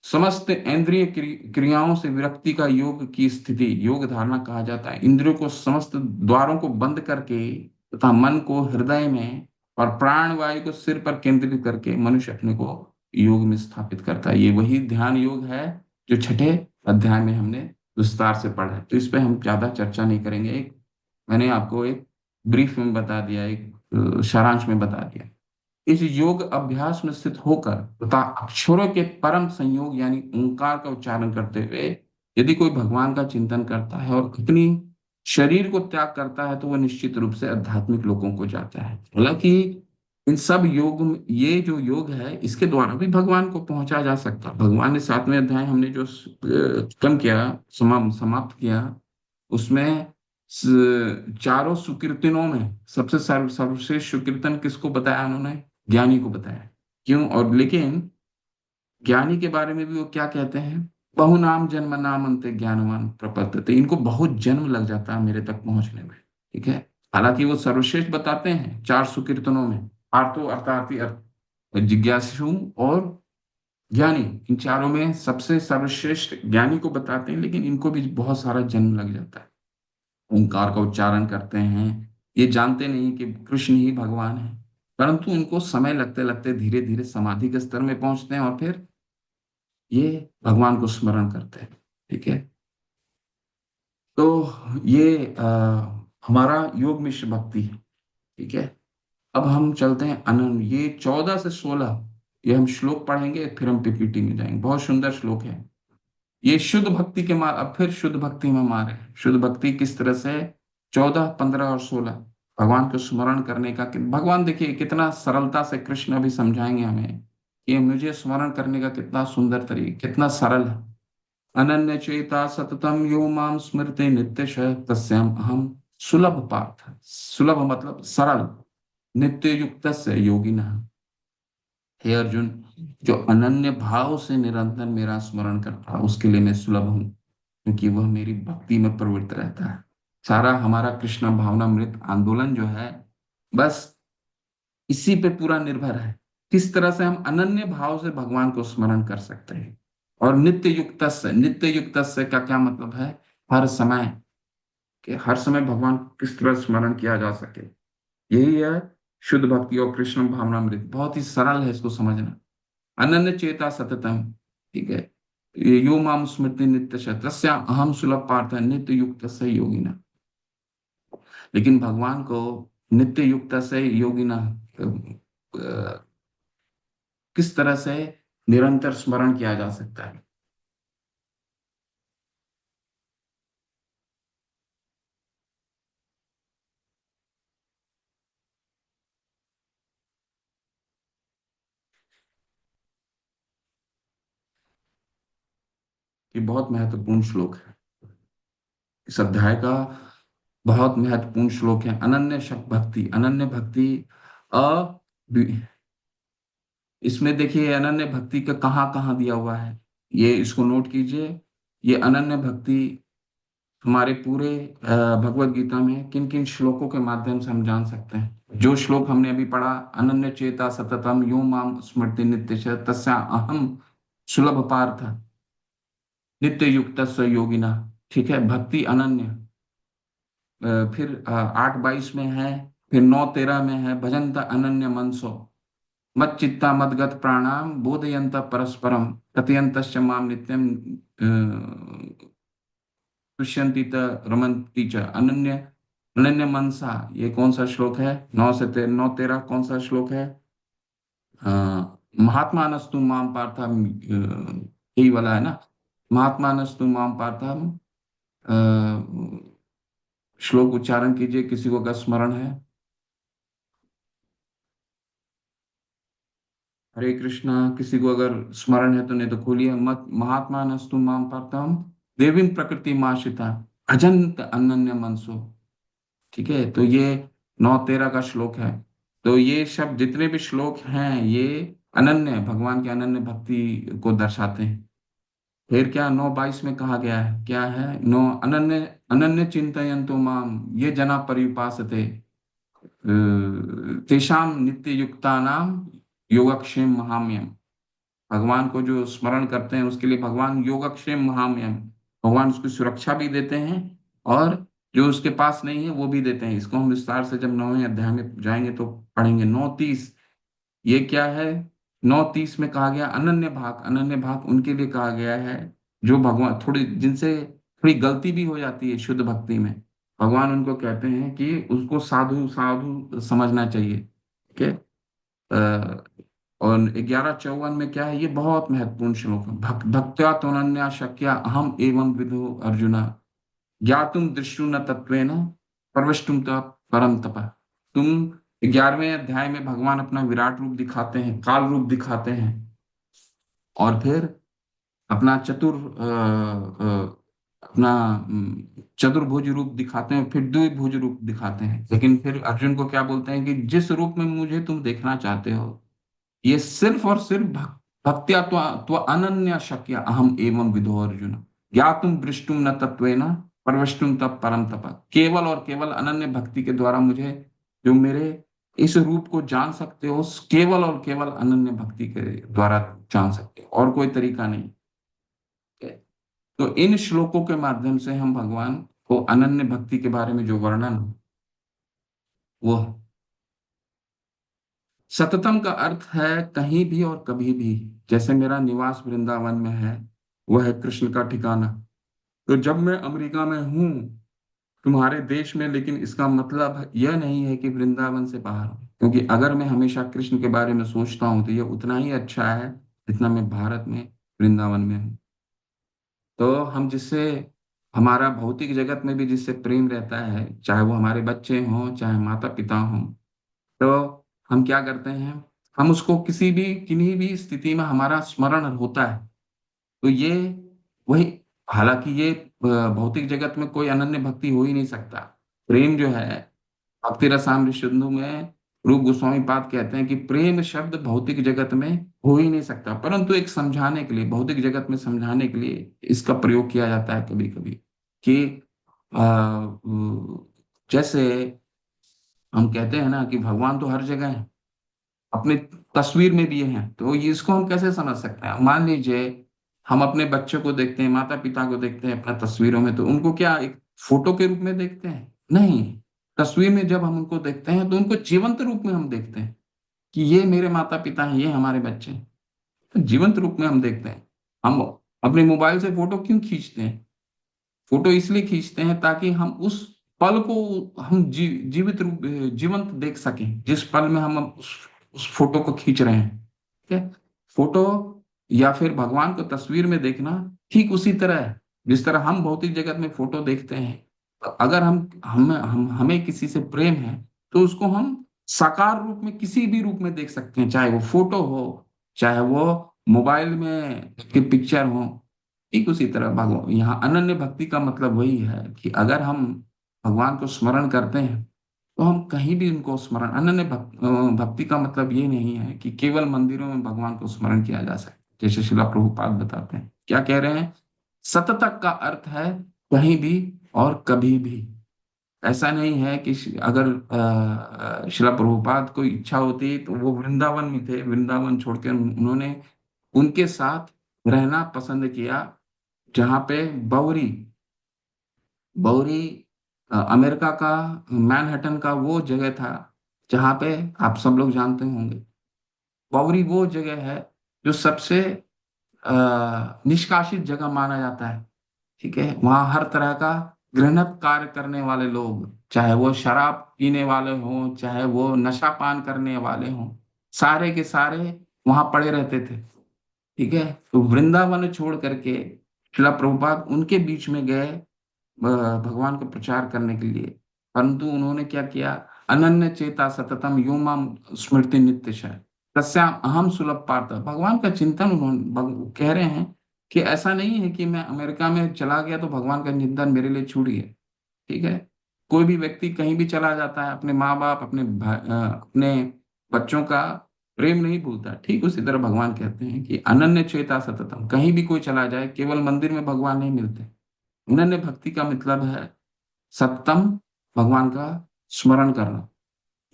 समस्त इंद्रिय क्रियाओं से विरक्ति का योग की स्थिति योग धारणा कहा जाता है। इंद्रियों को, समस्त द्वारों को बंद करके तथा मन को हृदय में और प्राण वायु को सिर पर केंद्रित करके मनुष्य अपने को योग में स्थापित करता है। ये वही ध्यान योग है जो छठे अध्याय में हमने विस्तार से पढ़ा है। तो इस पे हम ज्यादा चर्चा नहीं करेंगे। मैंने आपको एक ब्रीफ में बता दिया, एक सारांश में बता दिया। इस योग अभ्यास में स्थित होकर तथा अक्षरों के परम संयोग यानी ओंकार का उच्चारण करते हुए यदि कोई भगवान का चिंतन करता है और अपनी शरीर को त्याग करता है, तो वह निश्चित रूप से आध्यात्मिक लोगों को जाता है। हालांकि इन सब ये जो योग है, इसके द्वारा भी भगवान को पहुंचा जा सकता है। भगवान ने 7वें अध्याय हमने जो खत्म किया, समाप्त किया, उसमें चारों सुकीर्तनों में सबसे सर्वश्रेष्ठ सुकीर्तन किसको बताया उन्होंने? ज्ञानी को बताया। क्यों? और लेकिन ज्ञानी के बारे में भी वो क्या कहते हैं? बहु नाम जन्म नाम अंत ज्ञानवान प्रपद्यते। इनको बहुत जन्म लग जाता है मेरे तक पहुंचने में। ठीक है, हालांकि वो सर्वश्रेष्ठ बताते हैं चार सुकीर्तनों में, आर्तो अर्थार्थी अर्थ, जिज्ञासु और ज्ञानी, इन चारों में सबसे सर्वश्रेष्ठ ज्ञानी को बताते हैं, लेकिन इनको भी बहुत सारा जन्म लग जाता है। ओंकार का उच्चारण करते हैं, ये जानते नहीं कि कृष्ण ही भगवान है, परंतु इनको समय लगते लगते धीरे धीरे समाधि के स्तर में पहुंचते हैं और फिर ये भगवान को स्मरण करते हैं। ठीक है। तो ये हमारा योग मिश्र भक्ति है। ठीक है। अब हम चलते हैं अनन्य, ये 14 से 16 ये हम श्लोक पढ़ेंगे, फिर हम पीपीटी में जाएंगे। बहुत सुंदर श्लोक है ये। शुद्ध भक्ति के मार्ग, अब फिर शुद्ध भक्ति में मार्ग है। शुद्ध भक्ति किस तरह से? 14, 15 और 16 भगवान को स्मरण करने का भगवान देखिए कितना सरलता से कृष्ण अभी समझाएंगे हमें कि मुझे स्मरण करने का कितना सुंदर तरीका, कितना सरल है। अनन्य चेता सततम यो माम स्मृति नित्यश तस्याम अहम सुलभ पार्थ। सुलभ मतलब सरल, नित्य युक्त से योगिना। हे अर्जुन, जो अनन्य भाव से निरंतर मेरा स्मरण करता है उसके लिए मैं सुलभ हूं, क्योंकि वह मेरी भक्ति में प्रवृत्त रहता है। सारा हमारा कृष्ण भावनामृत आंदोलन जो है, बस इसी पे पूरा निर्भर है, किस तरह से हम अनन्य भाव से भगवान को स्मरण कर सकते हैं। और नित्य युक्त से, नित्य युक्त से का क्या मतलब है? हर समय, कि हर समय भगवान को किस तरह स्मरण किया जा सके, यही है शुद्ध भक्ति और कृष्ण भावनामृत। बहुत ही सरल है इसको समझना। अनन्य चेता सततम, ठीक है, ये यो माम स्मृति नित्य तस्या अहम सुलभ पार्थ नित्य युक्त से योगिना। लेकिन भगवान को नित्य युक्त से योगिना किस तरह से निरंतर स्मरण किया जा सकता है? ये बहुत महत्वपूर्ण श्लोक है। इस अध्याय का बहुत महत्वपूर्ण श्लोक है। अनन्य भक्ति, अनन्य भक्ति अ इसमें देखिए अनन्य भक्ति का कहाँ कहाँ दिया हुआ है, ये इसको नोट कीजिए। ये अनन्य भक्ति हमारे पूरे भगवत गीता में किन किन श्लोकों के माध्यम से हम जान सकते हैं। जो श्लोक हमने अभी पढ़ा, अनन्य चेता सततम यो माम स्मृति नित्य तस्या अहम सुलभ पार्थ नित्य युक्त स योगिना। ठीक है, भक्ति अनन्य। फिर 8:22 में है, फिर 9:13 में है, भजंत अनन्य मनसो मत चित्ता मदगत प्राणाम बोधयंत परस्परम कथयंत माम नित्यम तुष्यन्ति त रमन्ति च अनन्य अनन्य मनसा। ये कौन सा श्लोक है? 9 13 कौन सा श्लोक है? महात्मा नस्तु माम पार्थम, यही वाला है ना? महात्मा नस्तु माम पार्थम। श्लोक उच्चारण कीजिए, किसी को अगर स्मरण है। हरे कृष्णा, किसी को अगर स्मरण है तो नहीं तो खोलिए। मत महात्मा नस्तु माम पार्थम देवीं प्रकृति माशिता अजंत अनन्य मनसो। ठीक है, तो ये 9 13 का श्लोक है। तो ये शब्द जितने भी श्लोक हैं ये अनन्य, भगवान की अनन्य भक्ति को दर्शाते हैं। फिर क्या 9:22 में कहा गया है? क्या है? नो अनन्य अनन्य चिंतयन्तो माम ये जना पर्युपासते तेषाम नित्य युक्ता नाम योगक्षेम महाम्यम। भगवान को जो स्मरण करते हैं उसके लिए भगवान योगक्षेम महाम्यम, भगवान उसकी सुरक्षा भी देते हैं और जो उसके पास नहीं है वो भी देते हैं। इसको हम विस्तार से जब 9वें अध्याय में जाएंगे तो पढ़ेंगे। 9:30 ये क्या है? 9:30 में कहा गया अनन्य भाग। अनन्य भाग उनके लिए कहा गया है जो भगवान थोड़ी, जिनसे थोड़ी गलती भी हो जाती है शुद्ध भक्ति में। भगवान उनको कहते हैं कि उसको साधु साधु समझना चाहिए। ठीक है। अ, और 11:54 में क्या है? ये बहुत महत्वपूर्ण श्लोक है। भक्त्या त्वनन्या शक्या अहम एवं विदो अर्जुना ज्ञातुम दृष्टु न तत्वेन प्रविष्टुम त परम तप। तुम 11वें अध्याय में भगवान अपना विराट रूप दिखाते हैं, काल रूप दिखाते हैं, और फिर अपना अपना चतुर्भुज रूप दिखाते हैं, फिर द्विभुज रूप दिखाते हैं। लेकिन फिर अर्जुन को क्या बोलते हैं कि जिस रूप में मुझे तुम देखना चाहते हो ये सिर्फ और सिर्फ भक्त्या त्व अनन्या शक्य अहम एवं विदो अर्जुन ज्ञातुम दृष्टुम न तत्वेन परवष्टुम तप परम तप। केवल और केवल अनन्य भक्ति के द्वारा मुझे, जो मेरे इस रूप को जान सकते हो, केवल और केवल अनन्य भक्ति के द्वारा जान सकते, और कोई तरीका नहीं। तो इन श्लोकों के माध्यम से हम भगवान को अनन्य भक्ति के बारे में जो वर्णन वो है। सततम का अर्थ है कहीं भी और कभी भी। जैसे मेरा निवास वृंदावन में है, वह है कृष्ण का ठिकाना। तो जब मैं अमेरिका में हूँ, तुम्हारे देश में, लेकिन इसका मतलब यह नहीं है कि वृंदावन से बाहर हूँ, क्योंकि अगर मैं हमेशा कृष्ण के बारे में सोचता हूँ तो यह उतना ही अच्छा है जितना मैं भारत में वृंदावन में हूँ। तो हम जिससे, हमारा भौतिक जगत में भी जिससे प्रेम रहता है, चाहे वो हमारे बच्चे हों चाहे माता पिता हों, तो हम क्या करते हैं, हम उसको किसी भी किन्हीं भी स्थिति में हमारा स्मरण होता है। तो ये वही, हालांकि ये भौतिक जगत में कोई अनन्य भक्ति हो ही नहीं सकता। प्रेम जो है, भक्ति रसामृत सिंधु में रूप गोस्वामी पाद कहते हैं कि प्रेम शब्द भौतिक जगत में हो ही नहीं सकता, परंतु एक समझाने के लिए, भौतिक जगत में समझाने के लिए इसका प्रयोग किया जाता है कभी कभी। कि जैसे हम कहते हैं ना कि भगवान तो हर जगह है, अपने तस्वीर में भी हैं। तो ये इसको हम कैसे समझ सकते हैं? मान लीजिए हम अपने बच्चों को देखते हैं, माता पिता को देखते हैं अपना तस्वीरों में, तो उनको क्या एक फोटो के रूप में देखते हैं? नहीं। तस्वीर में जब हम उनको देखते हैं तो उनको जीवंत रूप में हम देखते हैं कि ये मेरे माता पिता हैं, ये हमारे बच्चे हैं। तो जीवंत रूप में हम देखते हैं। हम अपने मोबाइल से फोटो क्यों खींचते हैं? फोटो इसलिए खींचते हैं ताकि हम उस पल को हम जीवित रूप, जीवंत देख सकें, जिस पल में हम उस फोटो को खींच रहे हैं। ठीक है। फोटो या फिर भगवान को तस्वीर में देखना ठीक उसी तरह है जिस तरह हम भौतिक जगत में फोटो देखते हैं। तो अगर हमें किसी से प्रेम है, तो उसको हम साकार रूप में किसी भी रूप में देख सकते हैं, चाहे वो फोटो हो, चाहे वो मोबाइल में की पिक्चर हो। ठीक उसी तरह भगवान, यहाँ अनन्य भक्ति का मतलब वही है कि अगर हम भगवान को स्मरण करते हैं तो हम कहीं भी उनको स्मरण, भक्ति का मतलब ये नहीं है कि केवल मंदिरों में भगवान को स्मरण किया जा सकता। जैसे श्रील प्रभुपाद बताते हैं, क्या कह रहे हैं, सततक का अर्थ है कहीं भी और कभी भी। ऐसा नहीं है कि अगर श्रील प्रभुपाद को इच्छा होती तो वो वृंदावन में थे, वृंदावन छोड़कर उन्होंने उनके साथ रहना पसंद किया, जहाँ पे बौरी, बौरी अमेरिका का मैनहट्टन का वो जगह था जहाँ पे आप सब लोग जानते होंगे। बौरी वो जगह है जो सबसे निष्कासित जगह माना जाता है। ठीक है। वहाँ हर तरह का घृणित कार्य करने वाले लोग, चाहे वो शराब पीने वाले हों चाहे वो नशा पान करने वाले हों, सारे के सारे वहां पड़े रहते थे। ठीक है। तो वृंदावन छोड़ करके शिला प्रभुपाद उनके बीच में गए भगवान का प्रचार करने के लिए। परंतु उन्होंने क्या किया, अनन्य चेता सततम यो माम स्मृति नित्य तस्याम अहम सुलभ पार्थ, भगवान का चिंतन उन्होंने कह रहे हैं कि ऐसा नहीं है कि मैं अमेरिका में चला गया तो भगवान का चिंतन मेरे लिए छूट गया। ठीक है। कोई भी व्यक्ति कहीं भी चला जाता है, अपने माँ बाप, अपने बच्चों का प्रेम नहीं भूलता। ठीक उसी तरह भगवान कहते हैं कि अनन्य चेता सततम, कहीं भी कोई चला जाए, केवल मंदिर में भगवान नहीं मिलते। अनन्य भक्ति का मतलब है सततम, भगवान का स्मरण करना।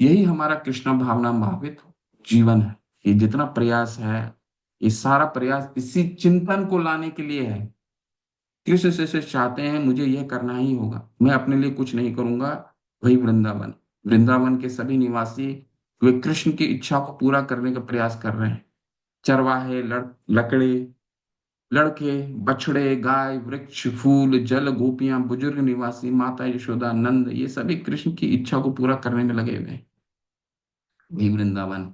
यही हमारा कृष्ण भावना भावित जीवन है। ये जितना प्रयास है, ये सारा प्रयास इसी चिंतन को लाने के लिए है। कृष्ण से चाहते हैं मुझे यह करना ही होगा, मैं अपने लिए कुछ नहीं करूंगा। वही वृंदावन, वृंदावन के सभी निवासी वे कृष्ण की इच्छा को पूरा करने का प्रयास कर रहे हैं। चरवाहे, लकड़े, लड़के, बछड़े, गाय, वृक्ष, फूल, जल, गोपियां, बुजुर्ग निवासी, माता यशोदा, नंद, ये सभी कृष्ण की इच्छा को पूरा करने में लगे हुए हैं। वही वृंदावन।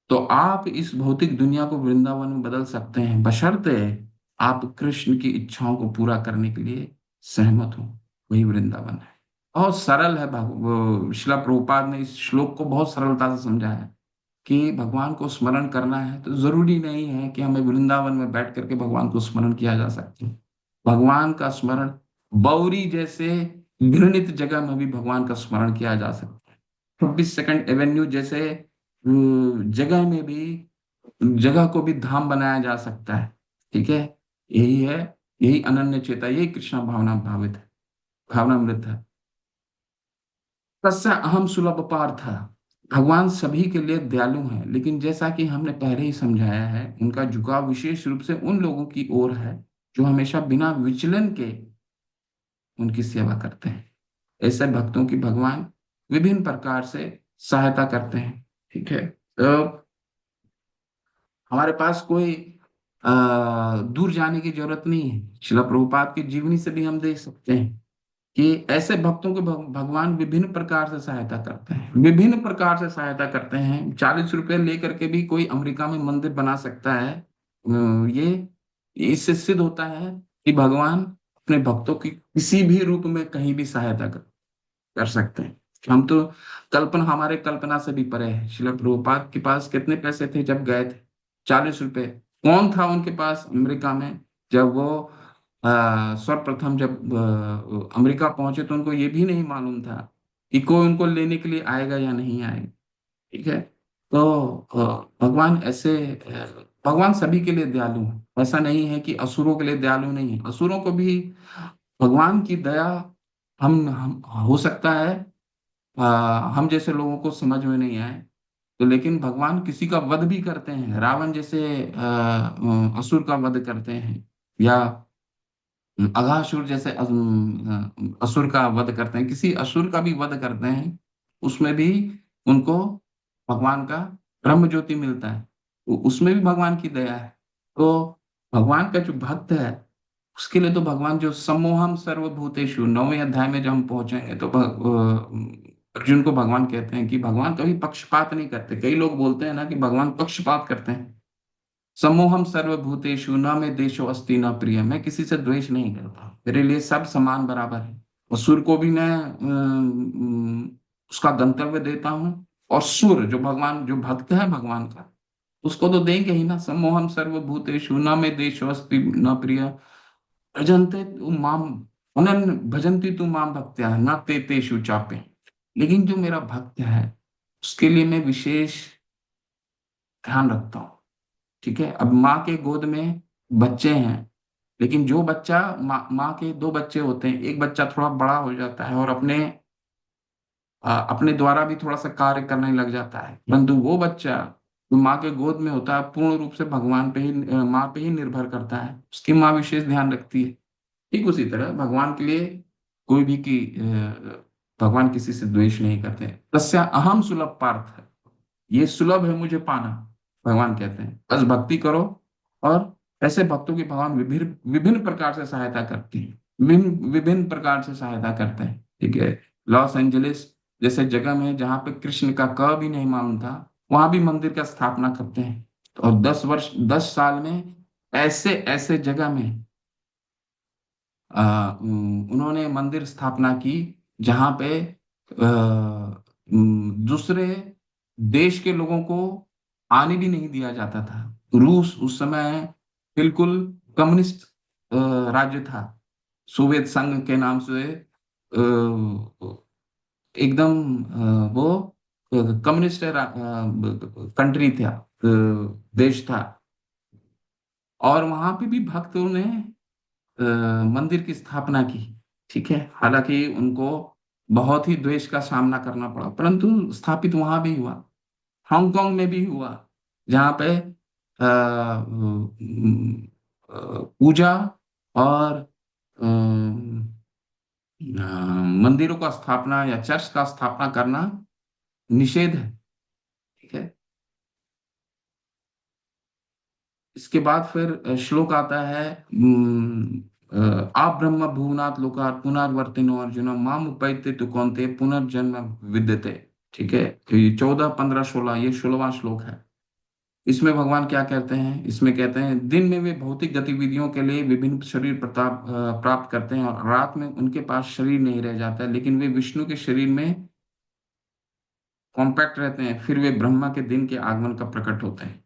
तो आप इस भौतिक दुनिया को वृंदावन में बदल सकते हैं, बशर्ते आप कृष्ण की इच्छाओं को पूरा करने के लिए सहमत हो। वही वृंदावन है। बहुत सरल है। शिला प्रभुपाद ने इस श्लोक को बहुत सरलता से समझा है कि भगवान को स्मरण करना है तो जरूरी नहीं है कि हमें वृंदावन में बैठ करके भगवान को स्मरण किया जा सकता है। भगवान का स्मरण बौरी जैसे घृणित जगह में भी भगवान का स्मरण किया जा सकता है। 26 एवेन्यू जैसे जगह में भी, जगह को भी धाम बनाया जा सकता है। ठीक है। यही है, यही अनन्य चेता, यही कृष्ण भावना भावित है, भावनामृत है। तस्य अहम सुलभ पार्थ, भगवान सभी के लिए दयालु हैं, लेकिन जैसा कि हमने पहले ही समझाया है, उनका झुकाव विशेष रूप से उन लोगों की ओर है जो हमेशा बिना विचलन के उनकी सेवा करते हैं। ऐसे भक्तों की भगवान विभिन्न प्रकार से सहायता करते हैं। ठीक है। तो हमारे पास कोई दूर जाने की जरूरत नहीं है। शिला प्रभुपाद की जीवनी से भी हम देख सकते हैं कि ऐसे भक्तों को भगवान विभिन्न प्रकार से सहायता करते हैं, विभिन्न प्रकार से सहायता करते हैं। 40 रुपए लेकर के भी कोई अमेरिका में मंदिर बना सकता है। ये इससे सिद्ध होता है कि भगवान अपने भक्तों की किसी भी रूप में कहीं भी सहायता कर सकते हैं। हम तो हमारे कल्पना से भी परे है। शिला प्रभुपाद के पास कितने पैसे थे जब गए थे? 40 रुपए। कौन था उनके पास अमेरिका में जब वो सर्वप्रथम जब अमेरिका पहुंचे, तो उनको ये भी नहीं मालूम था कि कोई उनको लेने के लिए आएगा या नहीं आएगा। ठीक है। तो भगवान ऐसे भगवान सभी के लिए दयालु है। ऐसा नहीं है कि असुरों के लिए दयालु नहीं है। असुरों को भी भगवान की दया हम हो सकता है हम जैसे लोगों को समझ में नहीं आए, तो लेकिन भगवान किसी का वध भी करते हैं। रावण जैसे असुर का वध करते हैं, या अघासुर जैसे असुर का वध करते हैं, किसी असुर का भी वध करते हैं, उसमें भी उनको भगवान का ब्रह्म ज्योति मिलता है। उसमें भी भगवान की दया है। तो भगवान का जो भक्त है, उसके लिए तो भगवान जो सम्मोहम सर्वभूतेषु 9वें अध्याय में जब हम पहुंचेंगे तो अर्जुन को भगवान कहते हैं कि भगवान कभी पक्षपात नहीं करते। कई लोग बोलते हैं ना कि भगवान पक्षपात करते हैं। समोहम सर्वभूतेषु न में देशो अस्ति न प्रिय। मैं किसी से द्वेष नहीं करता, मेरे लिए सब समान बराबर है। असुर को भी मैं उसका गंतव्य देता हूँ, और सुर जो भगवान जो भक्त है भगवान का, उसको तो देंगे ही ना। सम्मोहम सर्वभूतेषु न में देशो अस्ति न प्रिय। भजन्ते तु माम अनन्य भजन्ति तु माम भक्त्या न ते तेषु चापे। लेकिन जो मेरा भक्त है, उसके लिए मैं विशेष ध्यान रखता हूँ। ठीक है। अब माँ के गोद में बच्चे हैं, लेकिन जो बच्चा माँ के दो बच्चे होते हैं, एक बच्चा थोड़ा बड़ा हो जाता है और अपने द्वारा भी थोड़ा सा कार्य करने लग जाता है, परंतु वो बच्चा जो माँ के गोद में होता है पूर्ण रूप से भगवान पे ही माँ पे ही निर्भर करता है। उसकी माँ विशेष ध्यान रखती है। ठीक उसी तरह भगवान के लिए कोई भी भगवान किसी से द्वेष नहीं करते। तस्या अहम सुलभ पार्थ है। ये सुलभ है मुझे पाना, भगवान कहते हैं। बस भक्ति करो। और ऐसे भक्तों की भगवान विभिन्न विभिन्न प्रकार से सहायता करती है, विभिन्न विभिन्न प्रकार से सहायता करते हैं। ठीक है। लॉस एंजलिस जैसे जगह में जहाँ पे कृष्ण का क भी नहीं मालूम था, वहां भी मंदिर का स्थापना करते हैं। और 10 साल में ऐसे ऐसे जगह में उन्होंने मंदिर स्थापना की जहाँ पे दूसरे देश के लोगों को आने भी नहीं दिया जाता था। रूस उस समय बिल्कुल कम्युनिस्ट राज्य था। सोवियत संघ के नाम से एकदम वो कम्युनिस्ट कंट्री था, देश था। और वहां पे भी भक्तों ने मंदिर की स्थापना की। ठीक है। हालांकि उनको बहुत ही द्वेष का सामना करना पड़ा, परंतु स्थापित वहां भी हुआ। हांगकांग में भी हुआ, जहाँ पे पूजा और मंदिरों का स्थापना या चर्च का स्थापना करना निषेध है। ठीक है। इसके बाद फिर श्लोक आता है, आप ब्रह्म भुवनात् लोकात् पुनर्वर्तिनो अर्जुन माम उपैते तु कौन्ते पुनर्जन्म विद्यते। ठीक है। तो ये 14, 15, 16, ये 16वां श्लोक है। इसमें भगवान क्या कहते हैं? इसमें कहते हैं दिन में वे भौतिक गतिविधियों के लिए विभिन्न शरीर प्रताप प्राप्त करते हैं, और रात में उनके पास शरीर नहीं रह जाता है, लेकिन वे विष्णु के शरीर में कॉम्पैक्ट रहते हैं। फिर वे ब्रह्मा के दिन के आगमन का प्रकट होते हैं।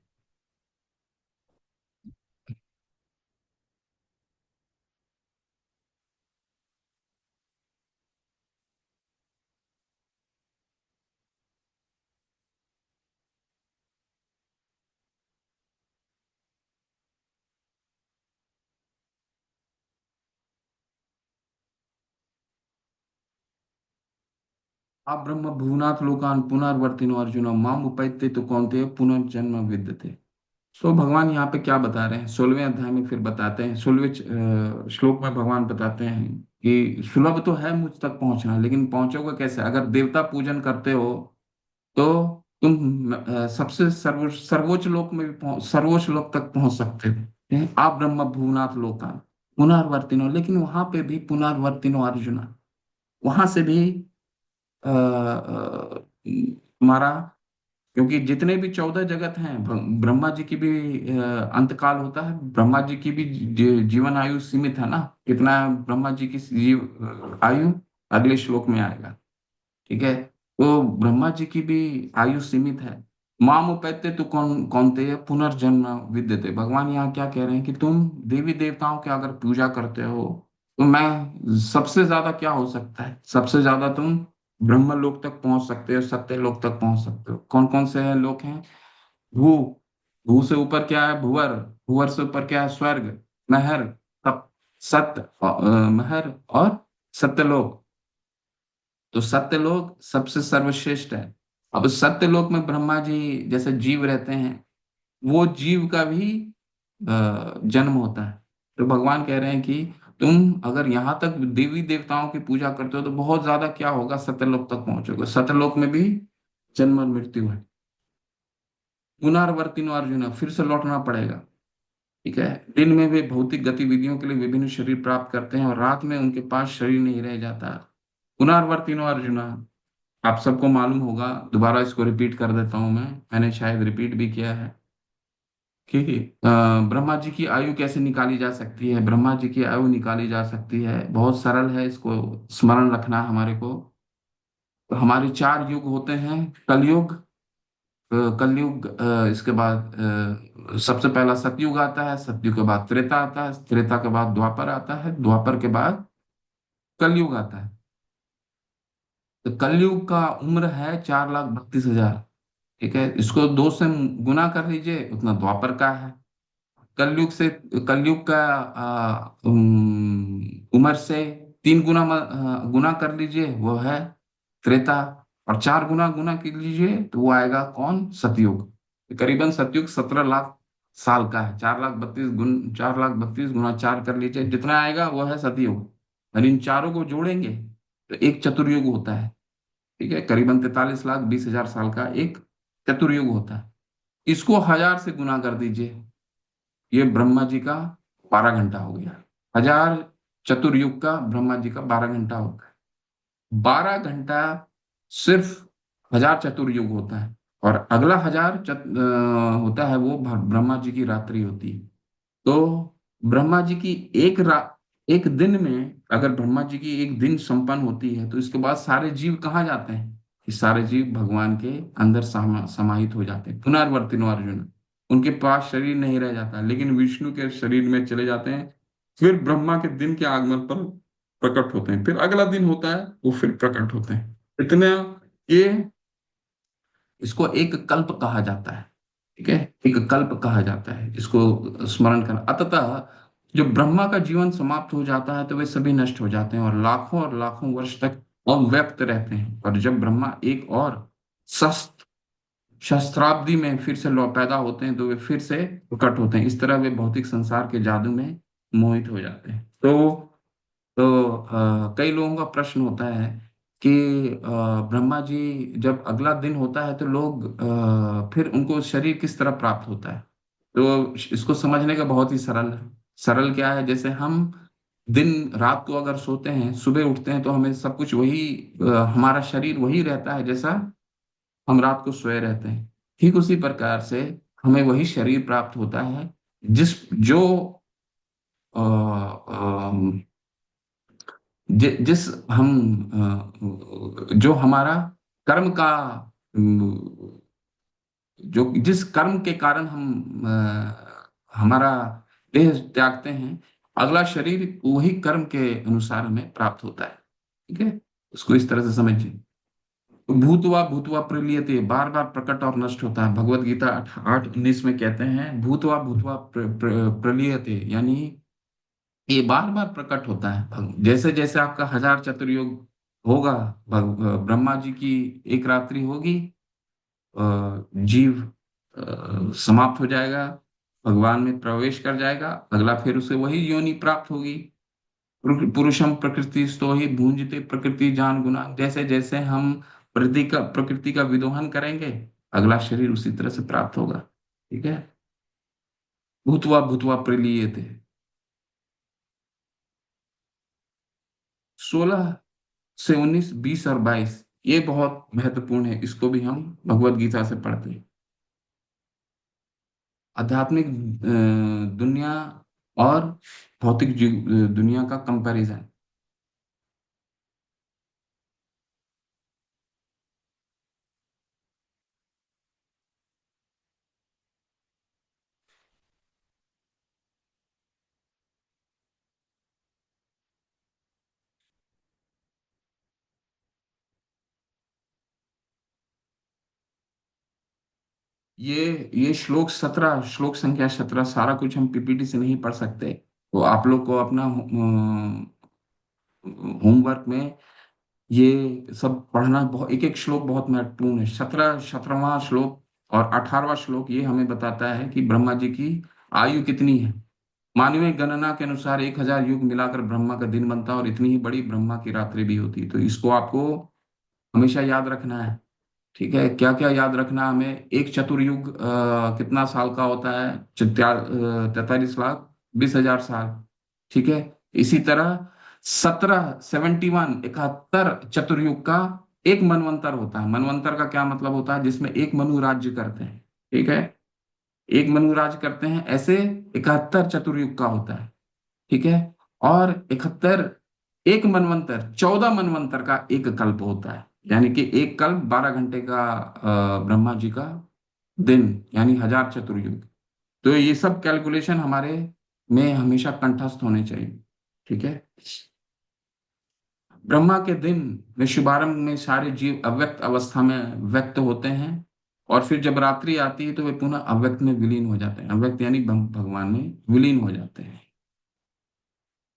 आप ब्रह्म भुवनाथ लोकान पुनर्वर्तिनो अर्जुन माम उपैते तो कौन्तेय पुनर्जन्म विद्यते। सो भगवान यहाँ पे क्या बता रहे हैं 16वें अध्याय में, फिर बताते हैं 16वें श्लोक में भगवान बताते हैं कि सुलभ तो है मुझ तक पहुंचना, लेकिन पहुंचोगे कैसे? अगर देवता पूजन करते हो तो तुम सबसे सर्वोच्च लोक में भी सर्वोच्च लोक तक पहुंच सकते हो। आप ब्रह्म भुवनाथ लोका पुनर्वर्तिनो, लेकिन वहां पे भी पुनर्वर्तिनो अर्जुना, वहां से भी हमारा, क्योंकि जितने भी 14 जगत हैं, ब्रह्मा जी की भी अंतकाल होता है, ब्रह्मा जी की भी जीवन आयु सीमित है ना। कितना है ब्रह्मा जी की आयु? अगले श्लोक में आएगा। ठीक है, तो ब्रह्मा जी की भी आयु सीमित है। माम उपैते तो कौनते पुनर्जन्म विद्यते। भगवान यहाँ क्या कह रहे हैं कि तुम देवी देवताओं के अगर पूजा करते हो तो मैं सबसे ज्यादा क्या हो सकता है, सबसे ज्यादा तुम ब्रह्म लोक तक पहुंच सकते हो, सत्य लोक तक पहुंच सकते हो। कौन कौन से हैं लोक हैं? भू, भू से ऊपर क्या है? भूवर, भूवर से ऊपर क्या है? स्वर्ग, महर, तप, सत्य, महर और सत्यलोक। तो सत्यलोक सबसे सर्वश्रेष्ठ है। अब सत्यलोक में ब्रह्मा जी जैसे जीव रहते हैं, वो जीव का भी जन्म होता है। तो भगवान कह रहे हैं कि तुम अगर यहाँ तक देवी देवताओं की पूजा करते हो तो बहुत ज्यादा क्या होगा, सत्यलोक तक पहुंचोगे। सत्यलोक में भी जन्म और मृत्यु है। पुनर्वर्तिनो अर्जुन, फिर से लौटना पड़ेगा। ठीक है, दिन में वे भौतिक गतिविधियों के लिए विभिन्न शरीर प्राप्त करते हैं और रात में उनके पास शरीर नहीं रह जाता। पुनर्वर्तिनो अर्जुन, आप सबको मालूम होगा, दोबारा इसको रिपीट कर देता हूं मैंने शायद रिपीट भी किया है कि ब्रह्मा जी की आयु कैसे निकाली जा सकती है। ब्रह्मा जी की आयु निकाली जा सकती है, बहुत सरल है, इसको स्मरण रखना है हमारे को। तो हमारे 4 युग होते हैं। कलयुग, कलयुग, इसके बाद सबसे पहला सतयुग आता है, सतयुग के बाद त्रेता आता है, त्रेता के बाद द्वापर आता है, द्वापर के बाद कलयुग आता है। तो कलयुग का उम्र है 4,32,000। ठीक है, इसको 2 से गुना कर लीजिए, उतना द्वापर का है। कलयुग से, कलयुग का उम्र से 3 गुना गुना कर लीजिए, वो है त्रेता। और 4 गुना गुना कर लीजिए तो वो आएगा कौन? सतयुग। करीबन सतयुग 17 लाख साल का है। 4,32 गुना 4 कर लीजिए, जितना आएगा वो है सतयुग। और इन चारों को जोड़ेंगे तो एक चतुर्युग होता है। ठीक है, करीबन 43,20,000 साल का एक चतुर्युग होता है। इसको 1000 से गुना कर दीजिए, ये ब्रह्मा जी का 12 घंटा हो गया। 1000 चतुर्युग का ब्रह्मा जी का 12 घंटा होता है। 12 घंटा सिर्फ 1000 चतुर्युग होता है। और अगला 1000 होता है वो ब्रह्मा जी की रात्रि होती है। तो ब्रह्मा जी की एक दिन में, अगर ब्रह्मा जी की एक दिन संपन्न होती है तो इसके बाद सारे जीव कहाँ जाते हैं? कि सारे जीव भगवान के अंदर समाहित हो जाते हैं। पुनर्वर्तिनो अर्जुन, उनके पास शरीर नहीं रह जाता, लेकिन विष्णु के शरीर में चले जाते हैं। फिर ब्रह्मा के दिन के आगमन पर प्रकट होते हैं, फिर अगला दिन होता है वो फिर प्रकट होते हैं। इतना, ये, इसको एक कल्प कहा जाता है। ठीक है, एक कल्प कहा जाता है, इसको स्मरण करना। अतः जो ब्रह्मा का जीवन समाप्त हो जाता है तो वे सभी नष्ट हो जाते हैं और लाखों वर्ष तक अव्यक्त रहते हैं। और जब ब्रह्मा एक और शस्त्र शस्त्राब्दी में फिर से पैदा होते हैं तो वे फिर से प्रकट होते हैं। इस तरह वे भौतिक संसार के जादू में मोहित हो जाते हैं। तो कई लोगों का प्रश्न होता है कि ब्रह्मा जी जब अगला दिन होता है तो लोग फिर उनको शरीर किस तरह प्राप्त होता है? तो इसको समझने का बहुत ही सरल है। सरल क्या है, जैसे हम दिन रात को अगर सोते हैं, सुबह उठते हैं तो हमें सब कुछ वही, हमारा शरीर वही रहता है जैसा हम रात को सोए रहते हैं। ठीक उसी प्रकार से हमें वही शरीर प्राप्त होता है जिस जो अ, अ, जिस हम जो हमारा कर्म का, जो जिस कर्म के कारण हम हमारा देह त्यागते हैं, अगला शरीर वही कर्म के अनुसार हमें प्राप्त होता है। ठीक है, उसको इस तरह से समझिए। तो भूतवा भूतवा प्रलीयते, बार बार प्रकट और नष्ट होता है। भगवत गीता 8:19 में कहते हैं भूतवा भूतवा प्रलीयते, यानी ये बार बार प्रकट होता है। जैसे जैसे आपका 1000 चतुर्युग होगा। ब्रह्मा जी की एक रात्रि होगी, जीव समाप्त हो जाएगा, भगवान में प्रवेश कर जाएगा, अगला फिर उसे वही योनि प्राप्त होगी। पुरुषम प्रकृति स्तो ही भूंजते प्रकृति जान गुना, जैसे जैसे हम प्रकृति का विदोहन करेंगे, अगला शरीर उसी तरह से प्राप्त होगा। ठीक है। भूतवा भूतवा प्रलीयते। 16 से 19, 20 और 22 ये बहुत महत्वपूर्ण है, इसको भी हम भगवत गीता से पढ़ते हैं। आध्यात्मिक दुनिया और भौतिक दुनिया का कंपैरिजन। ये श्लोक संख्या 17 सारा कुछ हम पीपीटी से नहीं पढ़ सकते, तो आप लोग को अपना होमवर्क में ये सब पढ़ना, बहुत एक एक श्लोक बहुत महत्वपूर्ण है। 17वां श्लोक और 18वां श्लोक ये हमें बताता है कि ब्रह्मा जी की आयु कितनी है। मानवीय गणना के अनुसार 1000 युग मिलाकर ब्रह्मा का दिन बनता है, और इतनी ही बड़ी ब्रह्मा की रात्रि भी होती है। तो इसको आपको हमेशा याद रखना है। ठीक है। क्या क्या याद रखना है हमें? एक चतुर्युग कितना साल का होता है? 43,20,000 साल। ठीक है। इसी तरह 71 चतुर्युग का एक मनवंतर होता है। मनवंतर का क्या मतलब होता है? जिसमें एक मनु राज्य करते हैं। ठीक है। एक मनु राज्य करते हैं, ऐसे 71 चतुर्युग का होता है। ठीक है। और 71, एक मनवंतर 14 मनवंतर का एक कल्प होता है। यानी कि एक कल्प 12 घंटे का ब्रह्मा जी का दिन, यानी 1000 चतुर्युग। तो ये सब कैलकुलेशन हमारे में हमेशा कंठस्थ होने चाहिए। ठीक है। ब्रह्मा के दिन में शुभारंभ में सारे जीव अव्यक्त अवस्था में व्यक्त होते हैं, और फिर जब रात्रि आती है तो वे पुनः अव्यक्त में विलीन हो जाते हैं। अव्यक्त यानी भगवान में विलीन हो जाते हैं।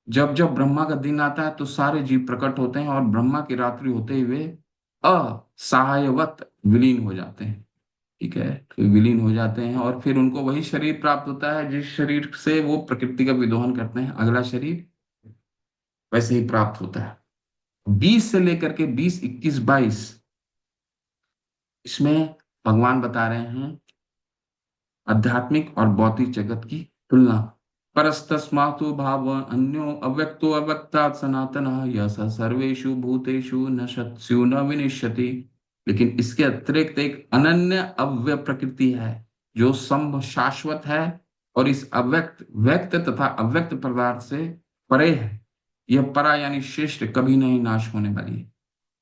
जब जब ब्रह्मा का दिन आता है तो सारे जीव प्रकट होते हैं, और ब्रह्मा की रात्रि होते ही वे असहायवत विलीन हो जाते हैं। ठीक है। तो विलीन हो जाते हैं, और फिर उनको वही शरीर प्राप्त होता है जिस शरीर से वो प्रकृति का विदोहन करते हैं। अगला शरीर वैसे ही प्राप्त होता है। 20 से लेकर के 20, 21, 22 इसमें भगवान बता रहे हैं आध्यात्मिक और भौतिक जगत की तुलना। परस्तस्मातु भाव अन्यो अव्यक्तो अव्यक्तात् सनातन यह स सर्वेषु भूतेषु न शत्सु न विनिश्यति। लेकिन इसके अतिरिक्त एक अनन्य अव्यय प्रकृति है जो संभ शाश्वत है, और इस अव्यक्त व्यक्त तथा अव्यक्त पदार्थ से परे है। यह परा यानी श्रेष्ठ कभी नहीं नाश होने वाली है।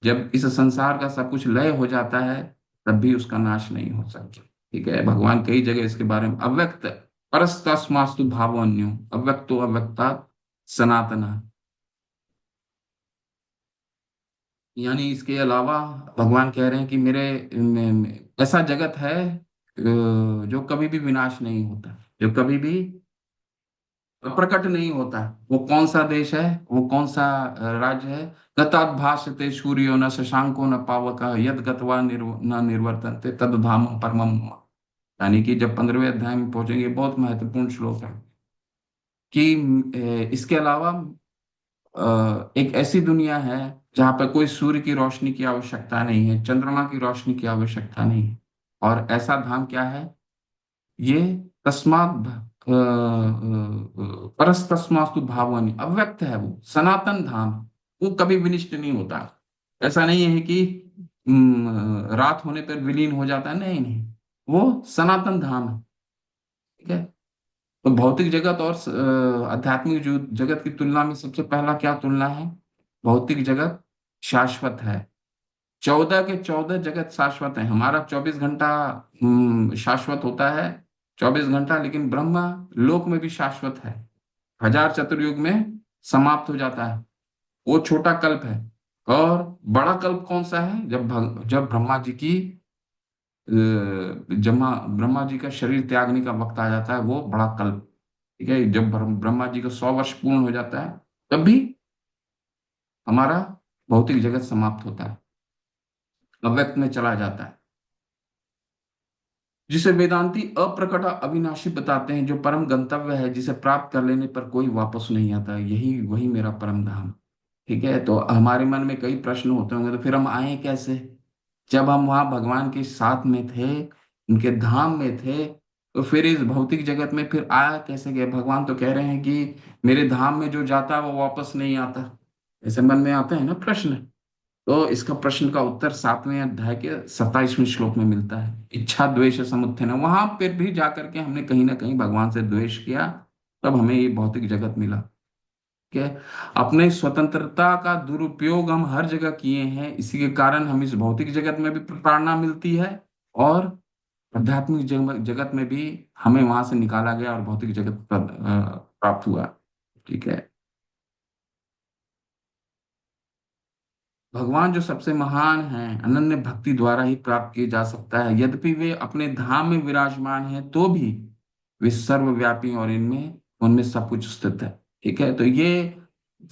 जब इस संसार का सब कुछ लय हो जाता है, तब भी उसका नाश नहीं हो सकता। ठीक है। भगवान कई जगह इसके बारे में अव्यक्त परस्तस्मास्तु भावन्यो अव्यक्तो अव्यक्ता सनातन, यानी इसके अलावा भगवान कह रहे हैं कि मेरे ऐसा जगत है जो कभी भी विनाश नहीं होता, जो कभी भी प्रकट नहीं होता। वो कौन सा देश है, वो कौन सा राज्य है? ततात भासते सूर्यो न शशांको न पावक यद गत्वा न निर्वर्तन्ते तद धाम परमम मम। यानी कि जब 15वें अध्याय में पहुंचेंगे, बहुत महत्वपूर्ण श्लोक है कि इसके अलावा एक ऐसी दुनिया है जहां पर कोई सूर्य की रोशनी की आवश्यकता नहीं है, चंद्रमा की रोशनी की आवश्यकता नहीं है। और ऐसा धाम क्या है? ये तस्मात् परस्तस्मास्तु भावनी अव्यक्त है, वो सनातन धाम। वो कभी विनिष्ट नहीं होता। ऐसा नहीं है कि रात होने पर विलीन हो जाता है, नहीं नहीं, वो सनातन धाम है। ठीक है। तो भौतिक जगत और आध्यात्मिक जगत की तुलना में सबसे पहला क्या तुलना है? भौतिक जगत शाश्वत है। 14 के 14 जगत शाश्वत है। हमारा 24 घंटा शाश्वत होता है, 24 घंटा, लेकिन ब्रह्मा लोक में भी शाश्वत है। 1000 चतुर्युग में समाप्त हो जाता है। वो छोटा कल्प है। और बड़ा कल्प कौन सा है? जब ब्रह्मा जी की ब्रह्मा जी का शरीर त्यागने का वक्त आ जाता है, वो बड़ा कल्प। ठीक है। जब ब्रह्मा जी का 100 वर्ष पूर्ण हो जाता है, तब भी हमारा भौतिक जगत समाप्त होता है, अव्यक्त में चला जाता है, जिसे वेदांती अप्रकट और अविनाशी बताते हैं, जो परम गंतव्य है, जिसे प्राप्त कर लेने पर कोई वापस नहीं आता। यही वही मेरा परम धाम। ठीक है, तो हमारे मन में कई प्रश्न होते होंगे, तो फिर हम आए कैसे? जब हम वहां भगवान के साथ में थे, उनके धाम में थे, तो फिर इस भौतिक जगत में फिर आया कैसे गए? भगवान तो कह रहे हैं कि मेरे धाम में जो जाता है वो वापस नहीं आता। ऐसे मन में आते हैं ना प्रश्न। तो इसका प्रश्न का उत्तर 7वें अध्याय के 27वें श्लोक में मिलता है। इच्छा द्वेष समुत्थान, वहां पर भी जाकर के हमने कहीं ना कहीं भगवान से द्वेष किया, तब हमें ये भौतिक जगत मिला। ठीक है, अपने स्वतंत्रता का दुरुपयोग हम हर जगह किए हैं, इसी के कारण हम इस भौतिक जगत में भी प्रताड़ना मिलती है, और आध्यात्मिक जगत में भी हमें वहां से निकाला गया और भौतिक जगत प्राप्त हुआ। ठीक है, भगवान जो सबसे महान है, अनन्य भक्ति द्वारा ही प्राप्त किया जा सकता है। यद्यपि वे अपने धाम में विराजमान हैं, तो भी वे सर्वव्यापी और इनमें उनमें सब कुछ स्थित है। ठीक है, तो ये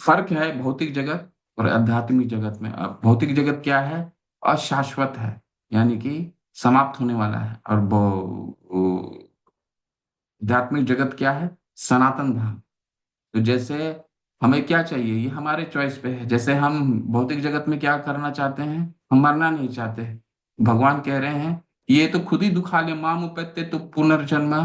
फर्क है भौतिक जगत और आध्यात्मिक जगत में। अब भौतिक जगत क्या है? अशाश्वत है, यानी कि समाप्त होने वाला है। और आध्यात्मिक जगत क्या है? सनातन धाम। तो जैसे हमें क्या चाहिए, ये हमारे चॉइस पे है। जैसे हम भौतिक जगत में क्या करना चाहते हैं, हम मरना नहीं चाहते। भगवान कह रहे हैं, ये तो खुद ही दुखालय माम उपत्य तो पुनर्जन्म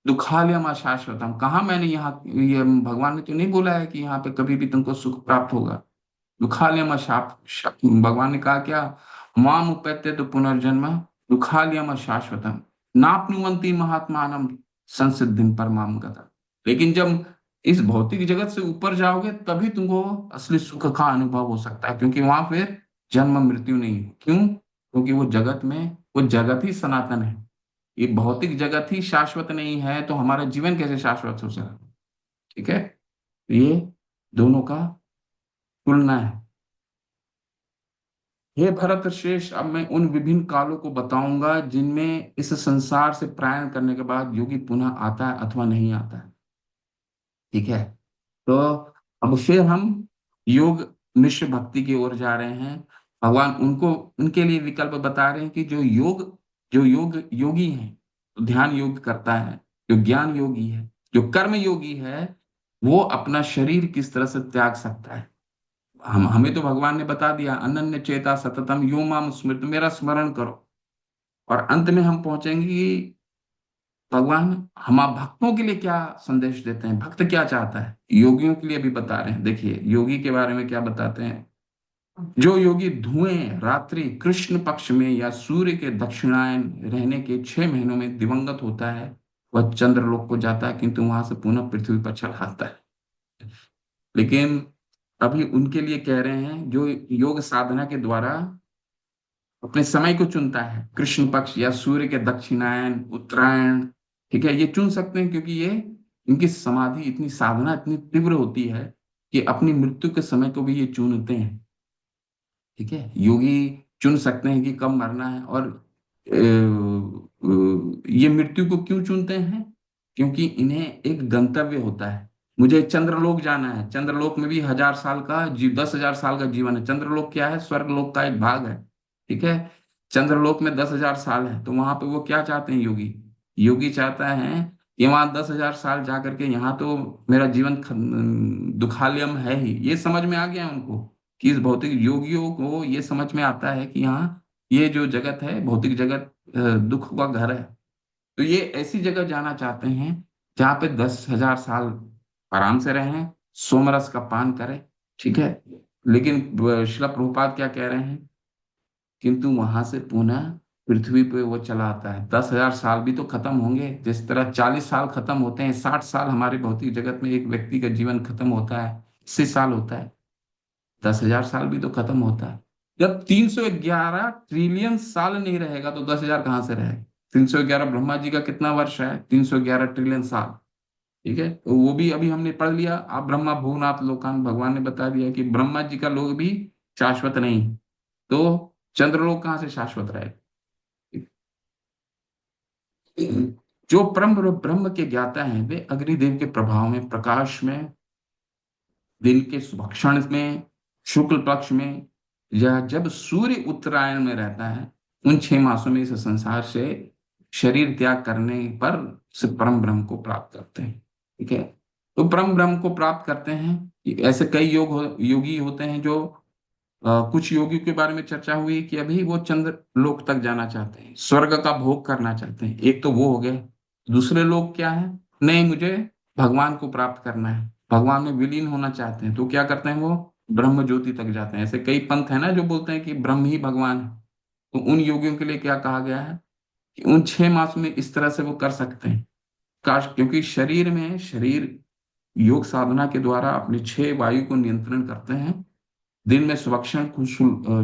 दुखालयम अशाश्वतम। कहाँ मैंने यहाँ, ये भगवान ने तो नहीं बोला है कि यहाँ पे कभी भी तुमको सुख प्राप्त होगा। दुखालयम अशाप, भगवान ने कहा क्या? माम उपत्य तो पुनर्जन्म दुखालयम अशाश्वतम नाप्नुवन्ति महात्मानम संसिद्धिम परमाम गता। लेकिन जब इस भौतिक जगत से ऊपर जाओगे, तभी तुमको असली सुख का अनुभव हो सकता है, क्योंकि वहां फिर जन्म मृत्यु नहीं है। क्यों? क्योंकि वो जगत ही सनातन है। ये भौतिक जगत ही शाश्वत नहीं है, तो हमारा जीवन कैसे शाश्वत हो सकता है? ठीक है, तो ये दोनों का तुलना है। हे भरत श्रेष्ठ, अब मैं उन विभिन्न कालों को बताऊंगा जिनमें इस संसार से प्रयाण करने के बाद योगी पुनः आता है अथवा नहीं आता है। ठीक है, तो अब फिर हम योग मिश्र भक्ति की ओर जा रहे हैं। भगवान उनको उनके लिए विकल्प बता रहे हैं कि जो योग योगी है, तो ध्यान योग करता है, जो ज्ञान योगी है, जो कर्म योगी है, वो अपना शरीर किस तरह से त्याग सकता है। हम हमें तो भगवान ने बता दिया, अनन्य चेता सततम यो माम स्मृत, मेरा स्मरण करो। और अंत में हम पहुंचेंगे कि भगवान हम आप भक्तों के लिए क्या संदेश देते हैं, भक्त क्या चाहता है। योगियों के लिए भी बता रहे हैं। देखिए योगी के बारे में क्या बताते हैं। जो योगी धुएं रात्रि कृष्ण पक्ष में या सूर्य के दक्षिणायन रहने के 6 महीनों में दिवंगत होता है, वह चंद्रलोक को जाता है, किंतु वहां से पुनः पृथ्वी पर चला आता है। लेकिन अभी उनके लिए कह रहे हैं जो योग साधना के द्वारा अपने समय को चुनता है, कृष्ण पक्ष या सूर्य के दक्षिणायन उत्तरायण। ठीक है, ये चुन सकते हैं, क्योंकि ये इनकी समाधि इतनी साधना इतनी तीव्र होती है कि अपनी मृत्यु के समय को भी ये चुनते हैं। ठीक है, योगी चुन सकते हैं कि कब मरना है। और ये मृत्यु को क्यों चुनते हैं? क्योंकि इन्हें एक गंतव्य होता है। मुझे चंद्रलोक जाना है, चंद्रलोक में भी 1000 साल का 10,000 साल का जीवन है। चंद्रलोक क्या है? स्वर्गलोक का एक भाग है। ठीक है, चंद्रलोक में 10,000 साल है, तो वहां पे वो क्या चाहते हैं योगी? योगी चाहता है कि वहां 10,000 साल जा करके, यहाँ तो मेरा जीवन दुखालयम है ही। ये समझ में आ गया उनको कि इस भौतिक योगियों को ये समझ में आता है कि यहाँ ये जो जगत है, भौतिक जगत दुख का घर है। तो ये ऐसी जगह जाना चाहते हैं जहाँ पे 10,000 साल आराम से रहें, सोमरस का पान करें। ठीक है, लेकिन श्रील प्रभुपाद क्या कह रहे हैं? किंतु वहां से पुनः पृथ्वी पे वो चला आता है। 10,000 साल भी तो खत्म होंगे, जिस तरह 40 साल खत्म होते हैं, 60 साल हमारे भौतिक जगत में एक व्यक्ति का जीवन खत्म होता है, 80 साल होता है। 10,000 साल भी तो खत्म होता है। जब 311 ट्रिलियन साल नहीं रहेगा, तो 10,000 कहाँ से रहेगा? 311 ब्रह्मा जी का कितना वर्ष है? 311 ट्रिलियन साल। ठीक है, तो वो भी अभी हमने पढ़ लिया। आप ब्रह्मा भुवनाथ लोकान, भगवान ने बता दिया कि ब्रह्मा जी का लोग भी शाश्वत नहीं। तो चंद्रलोक कहाँ से शाश्वत रहेगा? जो परम ब्रह्म के ज्ञाता हैं, वे अग्निदेव के प्रभाव में, प्रकाश में, दिन के सुभक्षण में शुक्ल पक्ष में, या जब सूर्य उत्तरायण में रहता है, उन 6 मासों में इस संसार से शरीर त्याग करने पर से परम ब्रह्म को प्राप्त करते हैं। ठीक है। तो परम ब्रह्म को प्राप्त करते हैं। ऐसे कई योगी होते हैं जो कुछ योगियों के बारे में चर्चा हुई कि अभी वो चंद्र लोक तक जाना चाहते हैं, स्वर्ग का भोग करना चाहते हैं। एक तो वो हो गए। दूसरे लोग क्या है, नहीं मुझे भगवान को प्राप्त करना है, भगवान में विलीन होना चाहते हैं, तो क्या करते हैं वो ब्रह्म ज्योति तक जाते हैं। ऐसे कई पंथ है ना जो बोलते हैं कि ब्रह्म ही भगवान है। तो उन योगियों के लिए क्या कहा गया है कि उन 6 मास में इस तरह से वो कर सकते हैं। काश, क्योंकि शरीर योग साधना के द्वारा अपने 6 वायु को नियंत्रण करते हैं। दिन में सुबक्षण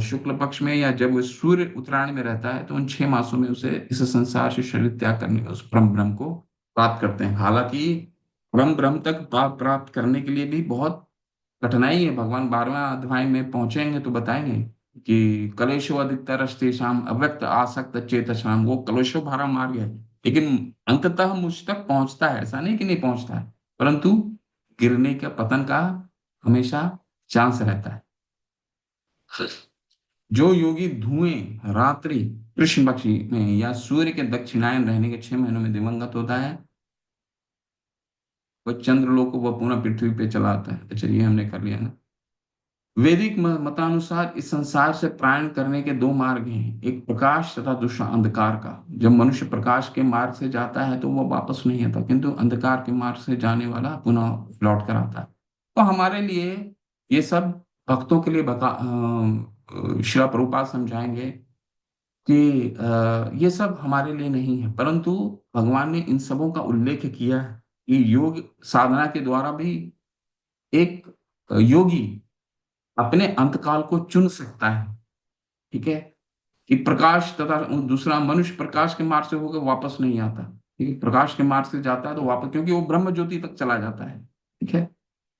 शुक्ल पक्ष में, या जब वो सूर्य उत्तरायण में रहता है, तो उन 6 मासों में उसे इस संसार से शरीर त्याग करने में उस परम ब्रह्म को प्राप्त करते हैं। हालांकि परम ब्रह्म तक प्राप्त करने के लिए भी बहुत कठिनाई है। भगवान 12वें अध्याय में पहुंचेंगे तो बताएंगे कि कलेशो अधिकतर शाम अव्यक्त आसक्त चेतसाम, वो कलेशो भरा मार्ग है, लेकिन अंततः मुझ तक पहुंचता है। ऐसा नहीं कि नहीं पहुंचता है, परंतु गिरने का, पतन का हमेशा चांस रहता है। जो योगी धुएं रात्रि कृष्ण पक्ष में या सूर्य के दक्षिणायन रहने के 6 महीनों में दिवंगत होता है, वह चंद्रलोक को वह पुनः पृथ्वी पे चला आता है। अच्छा, ये हमने कर लिया ना। वैदिक मतानुसार इस संसार से पलायन करने के 2 मार्ग हैं, एक प्रकाश तथा दूसरा अंधकार का। जब मनुष्य प्रकाश के मार्ग से जाता है तो वह वापस नहीं आता, किंतु अंधकार के मार्ग से जाने वाला पुनः लौट कर आता है। तो हमारे लिए ये सब भक्तों के लिए श्रील प्रभुपाद समझाएंगे कि ये सब हमारे लिए नहीं है, परंतु भगवान ने इन सबों का उल्लेख किया है कि योग साधना के द्वारा भी एक योगी अपने अंतकाल को चुन सकता है। ठीक है। कि प्रकाश तथा दूसरा, मनुष्य प्रकाश के मार्ग से होकर वापस नहीं आता। ठीक है, प्रकाश के मार्ग से जाता है तो वापस, क्योंकि वो ब्रह्म ज्योति तक चला जाता है। ठीक है।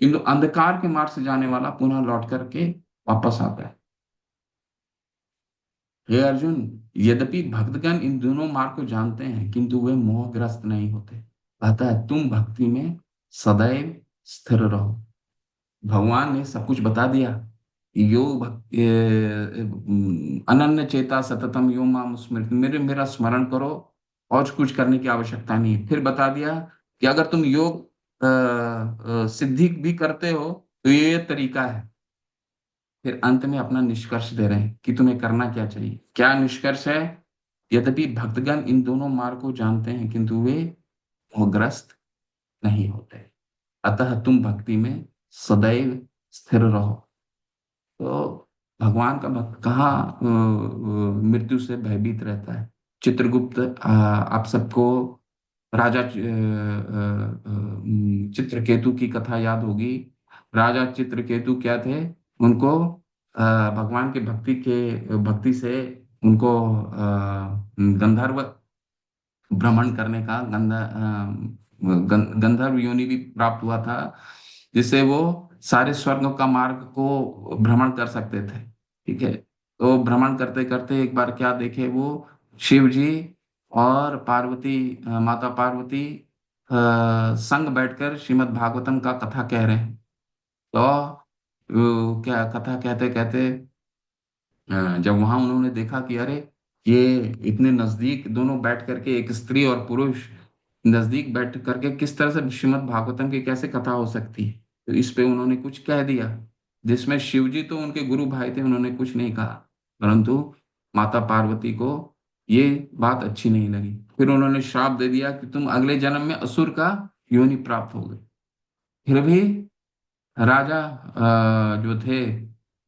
किंतु अंधकार के मार्ग से जाने वाला पुनः लौट करके वापस आता है। हे अर्जुन, यद्यपि भक्तगण इन दोनों मार्ग को जानते हैं, किंतु वे मोहग्रस्त नहीं होते। अतः तुम भक्ति में सदैव स्थिर रहो। भगवान ने सब कुछ बता दिया। योग अनन्य चेता सततम यो माम स्मृति, मेरा स्मरण करो, और कुछ करने की आवश्यकता नहीं है। फिर बता दिया कि अगर तुम योग सिद्धि भी करते हो तो ये तरीका है। फिर अंत में अपना निष्कर्ष दे रहे हैं कि तुम्हें करना क्या चाहिए। क्या निष्कर्ष है? यद्यपि भक्तगण इन दोनों मार्ग को जानते हैं, किंतु वे मोहग्रस्त नहीं होते। अतः तुम भक्ति में सदैव स्थिर रहो। तो भगवान का भक्त कहाँ मृत्यु से भयभीत रहता है। चित्रगुप्त, आप सबको राजा चित्रकेतु की कथा याद होगी। राजा चित्रकेतु क्या थे, उनको भगवान के भक्ति से उनको गंधर्व भ्रमण करने का गंधर्व योनि भी प्राप्त हुआ था, जिससे वो सारे स्वर्ग का मार्ग को भ्रमण कर सकते थे। ठीक है। तो भ्रमण करते करते एक बार क्या देखे वो, शिव जी और पार्वती, माता पार्वती संग बैठकर श्रीमद् भागवतम का कथा कह रहे हैं। तो क्या कथा कहते कहते जब वहां उन्होंने देखा कि अरे, ये इतने नजदीक दोनों बैठ करके, एक स्त्री और पुरुष नजदीक बैठ करके किस तरह से श्रीमद् भागवतम की कैसे कथा हो सकती है, तो इस पे उन्होंने कुछ कह दिया, जिसमें शिव जी तो उनके गुरु भाई थे, उन्होंने कुछ नहीं कहा, परंतु माता पार्वती को ये बात अच्छी नहीं लगी। फिर उन्होंने श्राप दे दिया कि तुम अगले जन्म में असुर का योनि प्राप्त होगे। फिर भी राजा जो थे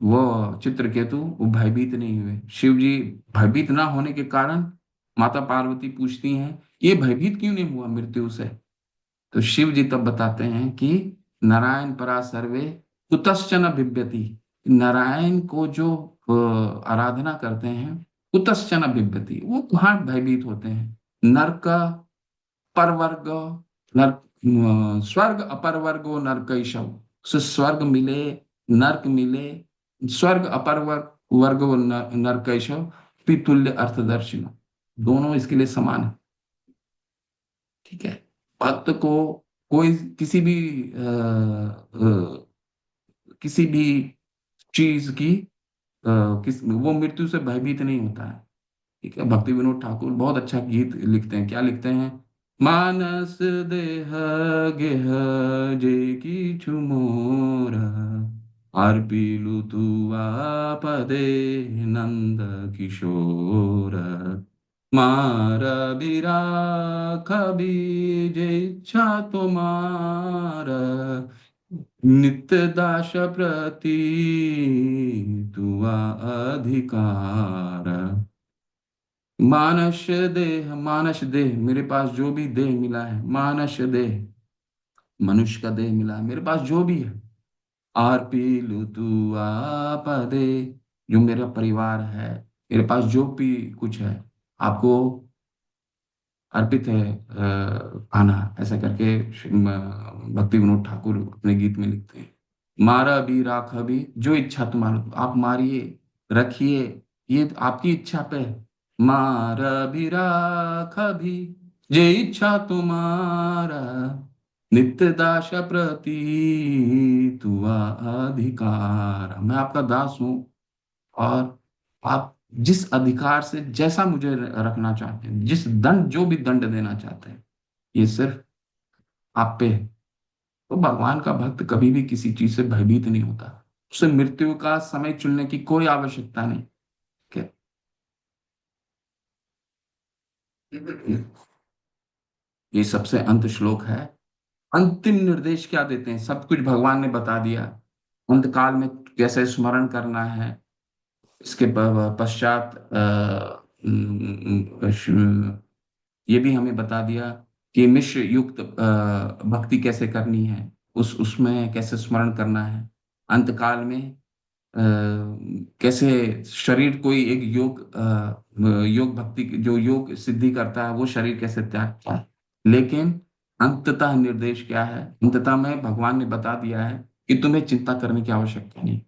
वो चित्रकेतु, वो भयभीत नहीं हुए। शिव जी भयभीत ना होने के कारण, माता पार्वती पूछती हैं ये भयभीत क्यों नहीं हुआ मृत्यु से। तो शिव जी तब बताते हैं कि नारायण परा सर्वे कुतश्चन बिभ्यति। नारायण को जो आराधना करते हैं, कुतश्चन बिभ्यति, वो कहाँ भयभीत होते हैं। नरक परवर्ग, नरक, स्वर्ग अपरवर्गो नरकैशव, उसे स्वर्ग मिले, नरक मिले, स्वर्ग अपरवर्ग वर्ग नरकैशव, पितुल्य अर्थदर्शिनो, दोनों इसके लिए समान है। ठीक है। भक्त को कोई किसी भी चीज की वो मृत्यु से भयभीत नहीं होता है। ठीक है, भक्ति विनोद ठाकुर बहुत अच्छा गीत लिखते हैं। क्या लिखते हैं? मानस देह गेह जे किछु मोर, अर्पिलु तू आपदे नंद किशोर, मार बिराख बीज इच्छा तुम्हार, नित्य दास प्रति तुआ अधिकार। मानस देह, मेरे पास जो भी देह मिला है, मानस देह, मनुष्य का देह मिला है, मेरे पास जो भी है, आरपी तू आपदे, जो मेरा परिवार है, मेरे पास जो भी कुछ है, आपको अर्पित है खाना, ऐसा करके भक्ति विनोद ठाकुर अपने गीत में लिखते हैं। मारा भी राखा भी, जो इच्छा तुम्हारा, आप मारिए, रखिए, ये आपकी इच्छा पे है। मारा भी राखा भी, जे इच्छा तुम्हारा, नित्य दास प्रति तुआ अधिकार। मैं आपका दास हूँ, और आप जिस अधिकार से जैसा मुझे रखना चाहते हैं, जिस दंड, जो भी दंड देना चाहते हैं, ये सिर्फ आप पे है। तो भगवान का भक्त कभी भी किसी चीज से भयभीत नहीं होता। उसे मृत्यु का समय चुनने की कोई आवश्यकता नहीं। ठीक है, ये सबसे अंत श्लोक है। अंतिम निर्देश क्या देते हैं? सब कुछ भगवान ने बता दिया। अंत काल में कैसे स्मरण करना है, इसके पश्चात ये भी हमें बता दिया कि मिश्र युक्त भक्ति कैसे करनी है, उसमें कैसे स्मरण करना है। अंत काल में कैसे शरीर, कोई एक योग भक्ति, जो योग सिद्धि करता है, वो शरीर कैसे त्यागता है। लेकिन अंततः निर्देश क्या है? अंततः में भगवान ने बता दिया है कि तुम्हें चिंता करने की आवश्यकता नहीं।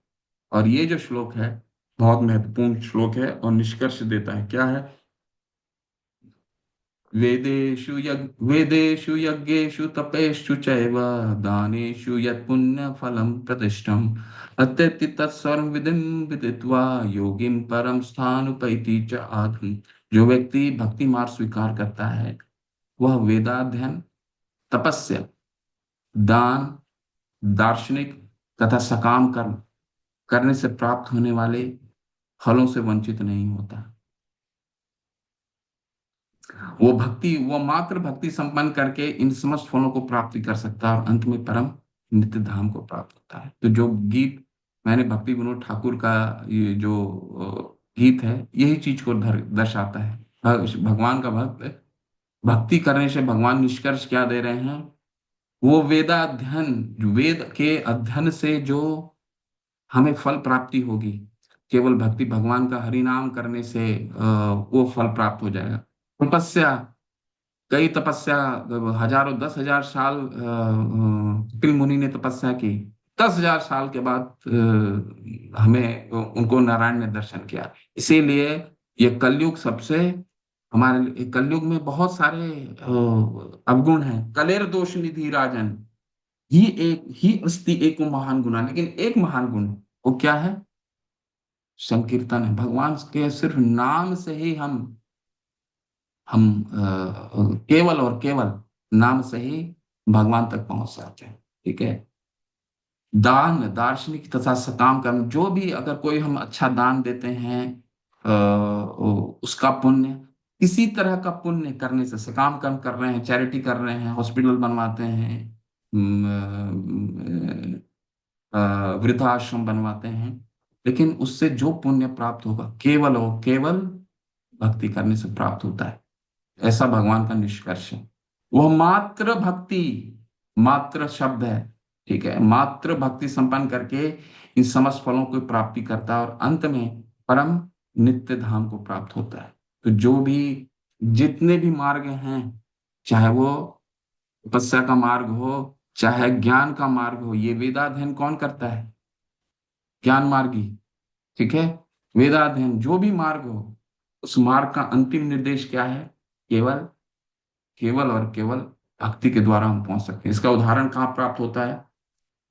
और ये जो श्लोक है, बहुत महत्वपूर्ण श्लोक है और निष्कर्ष देता है। क्या है? वेदेषु यज्ञेषु तपेषु चैव, दानेषु यत् पुण्यफलं प्रतिष्ठम्, अत्यति तत्सर्वं विधिं विदित्वा योगिं परम स्थानुपैति च आत्म। जो व्यक्ति भक्ति मार्ग स्वीकार करता है, वह वेदाध्ययन, तपस्या, दान, दार्शनिक तथा सकाम कर्म करने से प्राप्त होने वाले फलों से वंचित नहीं होता। वो मात्र भक्ति संपन्न करके इन समस्त फलों को प्राप्ति कर सकता है, और अंत में परम नित्य धाम को प्राप्त होता है। तो जो गीत मैंने भक्ति विनोद ठाकुर का, ये जो गीत है, यही चीज को दर्शाता है। भगवान का भक्त भक्ति करने से भगवान निष्कर्ष क्या दे रहे हैं? वो वेदाध्ययन, वेद के अध्ययन से जो हमें फल प्राप्ति होगी, केवल भक्ति, भगवान का हरि नाम करने से वो फल प्राप्त हो जाएगा। तपस्या, कई तपस्या, हजारों 10,000 साल कपिल मुनि ने तपस्या की। 10,000 साल के बाद हमें उनको नारायण ने दर्शन किया। इसीलिए ये कलयुग सबसे, हमारे कलयुग में बहुत सारे अवगुण हैं। कलेर दोष निधि राजन, ही अस्ति एको महान गुना, लेकिन एक महान गुण, वो क्या है? संकीर्तन है। भगवान के सिर्फ नाम से ही हम केवल और केवल नाम से ही भगवान तक पहुंच सकते हैं। ठीक है। दान, दार्शनिक तथा सकाम कर्म, जो भी अगर कोई हम अच्छा दान देते हैं, उसका पुण्य, किसी तरह का पुण्य करने से, सकाम कर्म कर रहे हैं, चैरिटी कर रहे हैं, हॉस्पिटल बनवाते हैं, वृद्धाश्रम बनवाते हैं, लेकिन उससे जो पुण्य प्राप्त होगा, केवल और केवल भक्ति करने से प्राप्त होता है। ऐसा भगवान का निष्कर्ष है। वह मात्र भक्ति, मात्र शब्द है, ठीक है, मात्र भक्ति संपन्न करके इन समस्त फलों की प्राप्ति करता है, और अंत में परम नित्य धाम को प्राप्त होता है। तो जो भी, जितने भी मार्ग हैं, चाहे वो तपस्या का मार्ग हो, चाहे ज्ञान का मार्ग हो, ये वेदाध्ययन कौन करता है? ज्ञान मार्गी। ठीक है। वेदाध्ययन जो भी मार्ग हो, उस मार्ग का अंतिम निर्देश क्या है? केवल, केवल और केवल भक्ति के द्वारा हम पहुंच सकते हैं। इसका उदाहरण कहाँ प्राप्त होता है?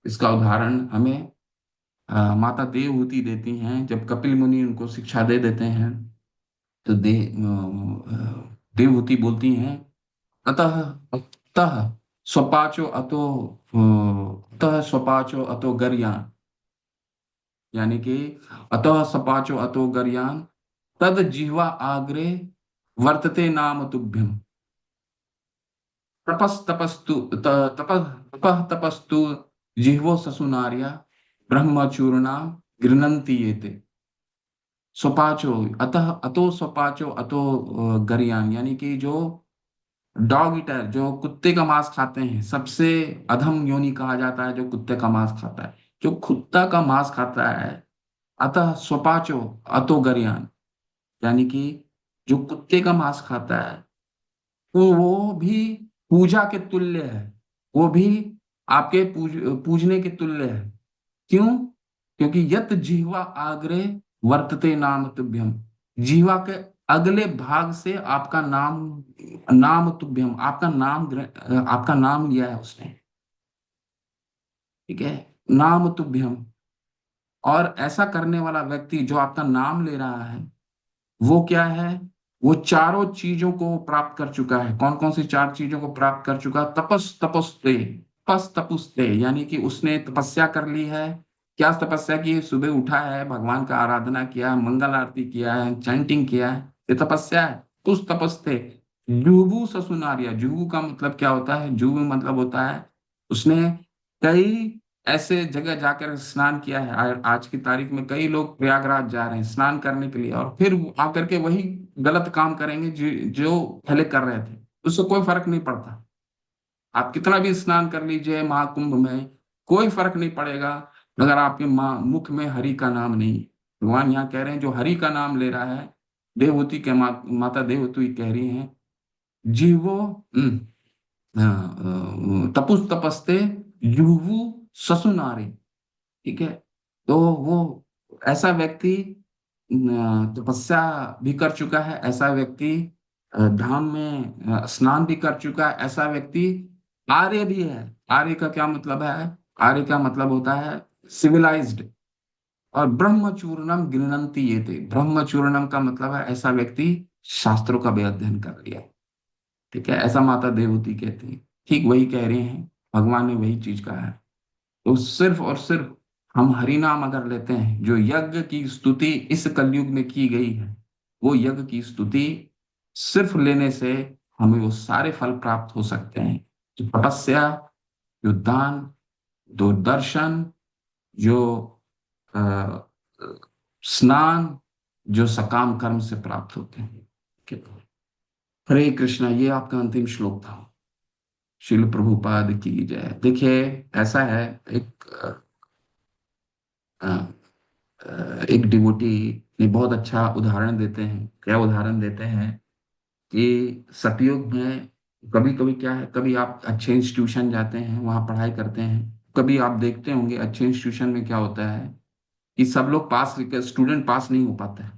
इसका उदाहरण हमें माता देवहूति देती हैं। जब कपिल मुनि उनको शिक्षा दे देते हैं तो देवहूति बोलती हैं, अतः अतः स्वपाचो अतो अतः स्वपाचो अतो गर्यान, यानी कि अतः स्वपाचो अतो गर्यान तद जिह्वा आग्रे वर्तते नाम तुभ्यम तपस तपस्तु तपः तपस्तु जिह्वो ससुनार्या ब्रह्मचूर्णा गृह्णन्ति येते। स्वपाचो अतः अतो स्वपाचो अतो गर्यान, यानी कि जो डॉग ईटर, जो कुत्ते का मांस खाते हैं, सबसे अधम योनि कहा जाता है जो कुत्ते का मांस खाता है। जो कुत्ता का मांस खाता है, अतः स्वपाचो अतो गर्यान, यानी कि जो कुत्ते का मांस खाता है तो वो भी पूजा के तुल्य है, वो भी आपके पूजने के तुल्य है। क्यों? क्योंकि यत जिह्वा आग्रे वर्तते नाम तुभ्यम, जीवा के अगले भाग से आपका नाम, नाम तुभ्यम, आपका नाम लिया है उसने, ठीक है, नाम तुभ्यम। और ऐसा करने वाला व्यक्ति जो आपका नाम ले रहा है, वो क्या है? वो चारों चीजों को प्राप्त कर चुका है। कौन कौन सी चार चीजों को प्राप्त कर चुका? तपस तपस्ते, तपस तपुस्ते, यानी कि उसने तपस्या कर ली है। क्या तपस्या की है? सुबह उठा है, भगवान का आराधना किया, मंगल आरती किया है, चैंटिंग किया है, ये तपस्या है। उस तपस्ते जुहू ससुनारिया, जुहू का मतलब क्या होता है? जुहू मतलब होता है उसने कई ऐसे जगह जाकर स्नान किया है। आज की तारीख में कई लोग प्रयागराज जा रहे हैं स्नान करने के लिए, और फिर आकर के वही गलत काम करेंगे जो पहले कर रहे थे। उससे कोई फर्क नहीं पड़ता। आप कितना भी स्नान कर लीजिए महाकुंभ में, कोई फर्क नहीं पड़ेगा अगर आपके मुख में हरि का नाम नहीं है। भगवान यहाँ कह रहे हैं जो हरि का नाम ले रहा है, देवहूति के माता देवहूति कह रही हैं, जीवो तपुस तपस्ते युवु ससुनारे, ठीक है। तो वो ऐसा व्यक्ति तपस्या भी कर चुका है, ऐसा व्यक्ति धाम में स्नान भी कर चुका है, ऐसा व्यक्ति आर्य भी है। आर्य का क्या मतलब है? आर्य का मतलब होता है सिविलाइज्ड। और ब्रह्मचूर्णम गृह्णन्ति ये थे, ब्रह्मचूर्णम का मतलब है ऐसा व्यक्ति शास्त्रों का भी अध्ययन कर लिया, ठीक है। ऐसा माता देवहूति कहती है। ठीक वही कह रहे हैं, भगवान ने वही चीज कहा है। तो सिर्फ और सिर्फ हम हरि नाम अगर लेते हैं, जो यज्ञ की स्तुति इस कलयुग में की गई है, वो यज्ञ की स्तुति सिर्फ लेने से हमें वो सारे फल प्राप्त हो सकते हैं, जो तपस्या, जो दान, जो दर्शन, जो अ, स्नान, जो सकाम कर्म से प्राप्त होते हैं, ठीक है। हरे कृष्णा, ये आपका अंतिम श्लोक था। शिल प्रभुपाद की जय। देखिए, ऐसा है, एक अ, एक डिवोटी ने बहुत अच्छा उदाहरण देते हैं। क्या उदाहरण देते हैं कि सतयुग में कभी कभी क्या है, कभी आप अच्छे इंस्टीट्यूशन जाते हैं, वहां पढ़ाई करते हैं, कभी आप देखते होंगे अच्छे इंस्टीट्यूशन में क्या होता है कि सब लोग पास, स्टूडेंट पास नहीं हो पाता है।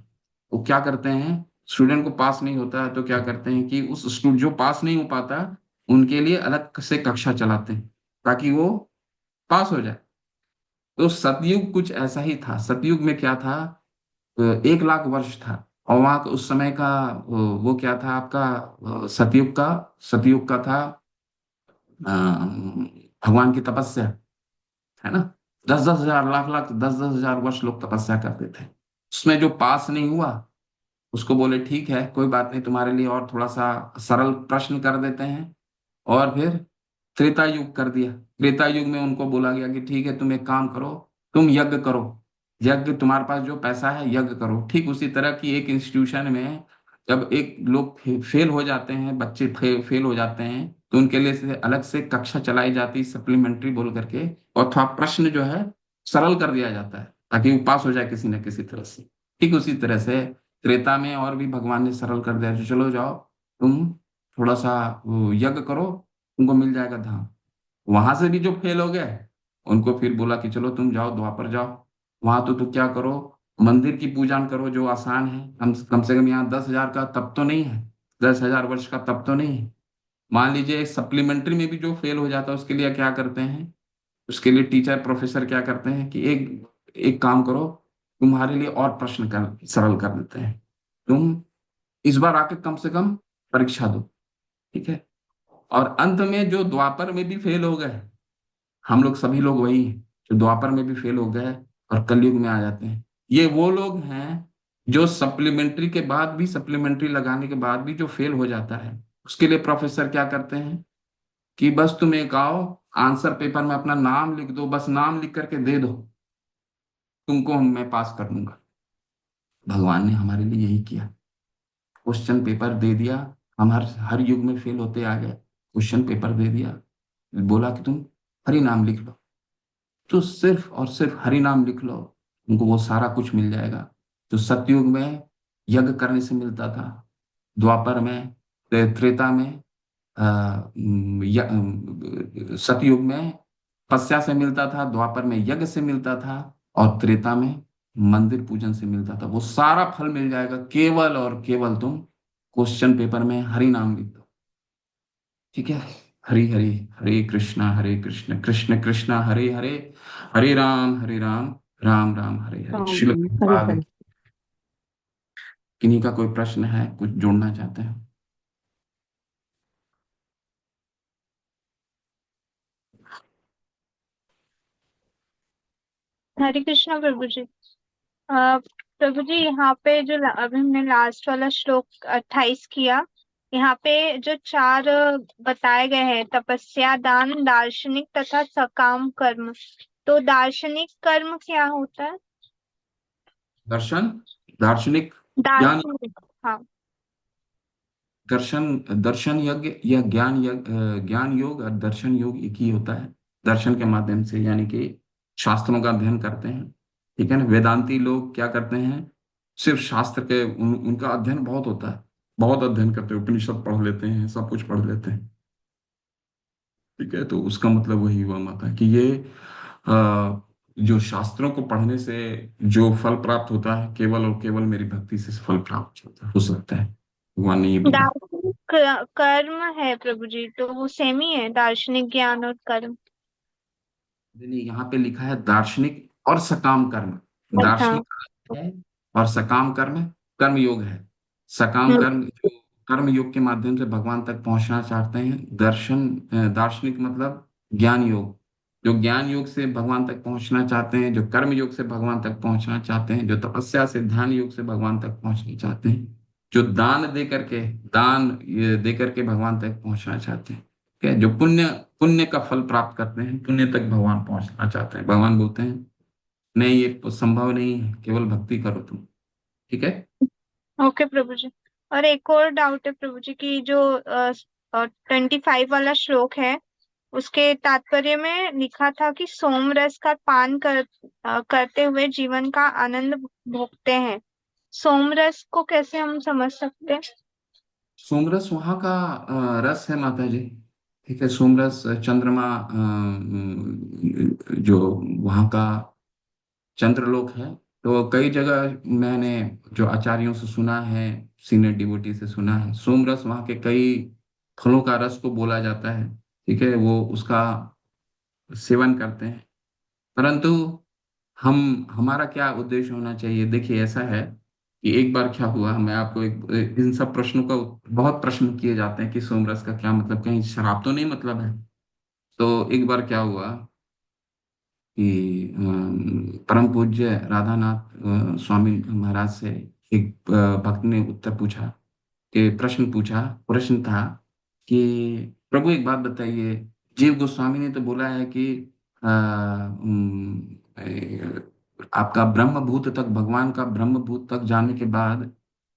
वो क्या करते हैं, स्टूडेंट को पास नहीं होता है तो क्या करते हैं कि उस स्टूडेंट जो पास नहीं हो पाता, उनके लिए अलग से कक्षा चलाते हैं ताकि वो पास हो जाए। तो सतयुग कुछ ऐसा ही था। सतयुग में क्या था, 1 लाख वर्ष था। और वहां उस समय का वो क्या था आपका, सतयुग का था भगवान की तपस्या, है ना। 10-10 हजार, लाख लाख, 10-10 हजार वर्ष लोग तपस्या करते थे। उसमें जो पास नहीं हुआ उसको बोले ठीक है, कोई बात नहीं, तुम्हारे लिए और थोड़ा सा सरल प्रश्न कर देते हैं। और फिर त्रेता युग कर दिया। त्रेता युग में उनको बोला गया कि ठीक है, तुम एक काम करो, तुम यज्ञ करो, यज्ञ, तुम्हारे पास जो पैसा है यज्ञ करो। ठीक उसी तरह की एक इंस्टीट्यूशन में जब एक लोग फेल हो जाते हैं, बच्चे फेल हो जाते हैं, तो उनके लिए से अलग से कक्षा चलाई जाती है सप्लीमेंट्री बोल करके, और थोड़ा प्रश्न जो है सरल कर दिया जाता है ताकि वो पास हो जाए किसी न किसी तरह से। ठीक उसी तरह से त्रेता में और भी भगवान ने सरल कर दिया, जो चलो जाओ, तुम थोड़ा सा वो यज्ञ करो, तुमको मिल जाएगा धाम। वहां से भी जो फेल हो गए, उनको फिर बोला कि चलो तुम जाओ द्वापर जाओ, वहां तो तुम क्या करो, मंदिर की पूजा करो, जो आसान है। कम से कम यहाँ 10 हजार का तप तो नहीं है, 10 हजार वर्ष का तप तो नहीं है। मान लीजिए सप्लीमेंट्री में भी जो फेल हो जाता है, उसके लिए क्या करते हैं, उसके लिए टीचर प्रोफेसर क्या करते हैं कि एक एक काम करो, तुम्हारे लिए और प्रश्न कर सरल कर देते हैं। तुम इस बार आके कम से कम परीक्षा दो, ठीक है? और अंत में जो द्वापर में भी फेल हो गए, हम लोग सभी लोग वही हैं जो द्वापर में भी फेल हो गए और कलयुग में आ जाते हैं। ये वो लोग हैं जो सप्लीमेंट्री के बाद भी, सप्लीमेंट्री लगाने के बाद भी जो फेल हो जाता है, उसके लिए प्रोफेसर क्या करते हैं कि बस तुम एक आओ, आंसर पेपर में अपना नाम लिख दो, बस नाम लिख करके दे दो, तुमको मैं पास कर दूंगा। भगवान ने हमारे लिए यही किया, क्वेश्चन पेपर दे दिया। हम हर हर युग में फेल होते आ गए, क्वेश्चन पेपर दे दिया, बोला कि तुम हरि नाम लिख लो, तो सिर्फ और सिर्फ हरि नाम लिख लो, तुमको वो सारा कुछ मिल जाएगा जो सतयुग में यज्ञ करने से मिलता था, द्वापर में, त्रेता में, सतयुग में तपस्या से मिलता था, द्वापर में यज्ञ से मिलता था, और त्रेता में मंदिर पूजन से मिलता था। वो सारा फल मिल जाएगा केवल और केवल तुम क्वेश्चन पेपर में हरि नाम लिख दो, ठीक है? हरि हरि, हरे कृष्ण कृष्ण कृष्ण हरे हरे, हरे राम राम राम हरे हरे। राम श्रील राम हरे प्रभुपाद हरे। किन्हीं का कोई प्रश्न है, कुछ जोड़ना चाहते हैं? हरे कृष्णा प्रभु जी। प्रभु जी, यहाँ पे जो अभी हमने लास्ट वाला श्लोक 28 किया, यहाँ पे जो चार बताए गए हैं, तपस्या, दान, दार्शनिक तथा सकाम कर्म। तो दार्शनिक कर्म क्या होता है? दर्शन, दार्शनिक, ज्ञान, दार्शनिक, हाँ। दर्शन, दर्शन यज्ञ या ज्ञान यज्ञ, ज्ञान योग और दर्शन योग एक ही होता है। दर्शन के माध्यम से यानी कि शास्त्रों का अध्ययन करते हैं, ठीक है ना? वेदांती लोग क्या करते हैं, सिर्फ शास्त्र के उनका अध्ययन बहुत होता है, बहुत अध्ययन करते हैं, उपनिषद पढ़ लेते हैं, सब कुछ पढ़ लेते हैं, ठीक है? तो उसका मतलब वही हुआ माता कि ये जो शास्त्रों को पढ़ने से जो फल प्राप्त होता है, केवल और केवल मेरी भक्ति से फल प्राप्त होता हो सकता है। भगवान ने ये बोला। दार्शनिक कर्म है प्रभु जी, तो वो सेम ही है, दार्शनिक ज्ञान और कर्म। नहीं, यहाँ पे लिखा है दार्शनिक और सकाम कर्म। अच्छा। दार्शनिक है और सकाम कर्म कर्म योग है। सकाम हम्म। कर्म जो कर्म योग के माध्यम से भगवान तक पहुंचना चाहते हैं। दार्शनिक मतलब ज्ञान योग, जो ज्ञान योग से भगवान तक पहुंचना चाहते हैं, जो कर्म योग से भगवान तक पहुंचना चाहते हैं, जो तपस्या से ध्यान योग से भगवान तक पहुंचना चाहते हैं, जो दान दे करके भगवान तक पहुंचना चाहते हैं, ठीक है? जो पुण्य पुण्य का फल प्राप्त करते हैं, पुण्य तक भगवान पहुंचना चाहते हैं, भगवान बोलते हैं नहीं, ये तो संभव नहीं है, केवल भक्ति करो तुम, ठीक है? ओके प्रभु जी। और एक और डाउट है प्रभु जी की, जो 25 वाला श्लोक है, उसके तात्पर्य में लिखा था कि सोम रस का पान करते हुए जीवन का आनंद भोगते हैं। सोम रस को कैसे हम समझ सकते हैं? सोमरस वहां का रस है माता जी, ठीक है? सोमरस चंद्रमा, जो वहां का चंद्रलोक है। तो कई जगह मैंने जो आचार्यों से सुना है, सीनियर डिवोटी से सुना है, सोमरस वहां के कई फलों का रस को बोला जाता है, ठीक है? वो उसका सेवन करते हैं। परंतु हम हमारा क्या उद्देश्य होना चाहिए? देखिए ऐसा है कि एक बार क्या हुआ, मैं आपको इन सब प्रश्नों का बहुत प्रश्न किए जाते हैं कि सोमरस का क्या मतलब, कहीं शराब तो नहीं मतलब है? तो एक बार क्या हुआ कि परम पूज्य राधानाथ स्वामी महाराज से एक भक्त ने उत्तर पूछा, कि प्रश्न पूछा, प्रश्न था कि प्रभु एक बात बताइए, जीव गोस्वामी ने तो बोला है कि आपका ब्रह्म भूत तक, भगवान का ब्रह्म भूत तक जाने के बाद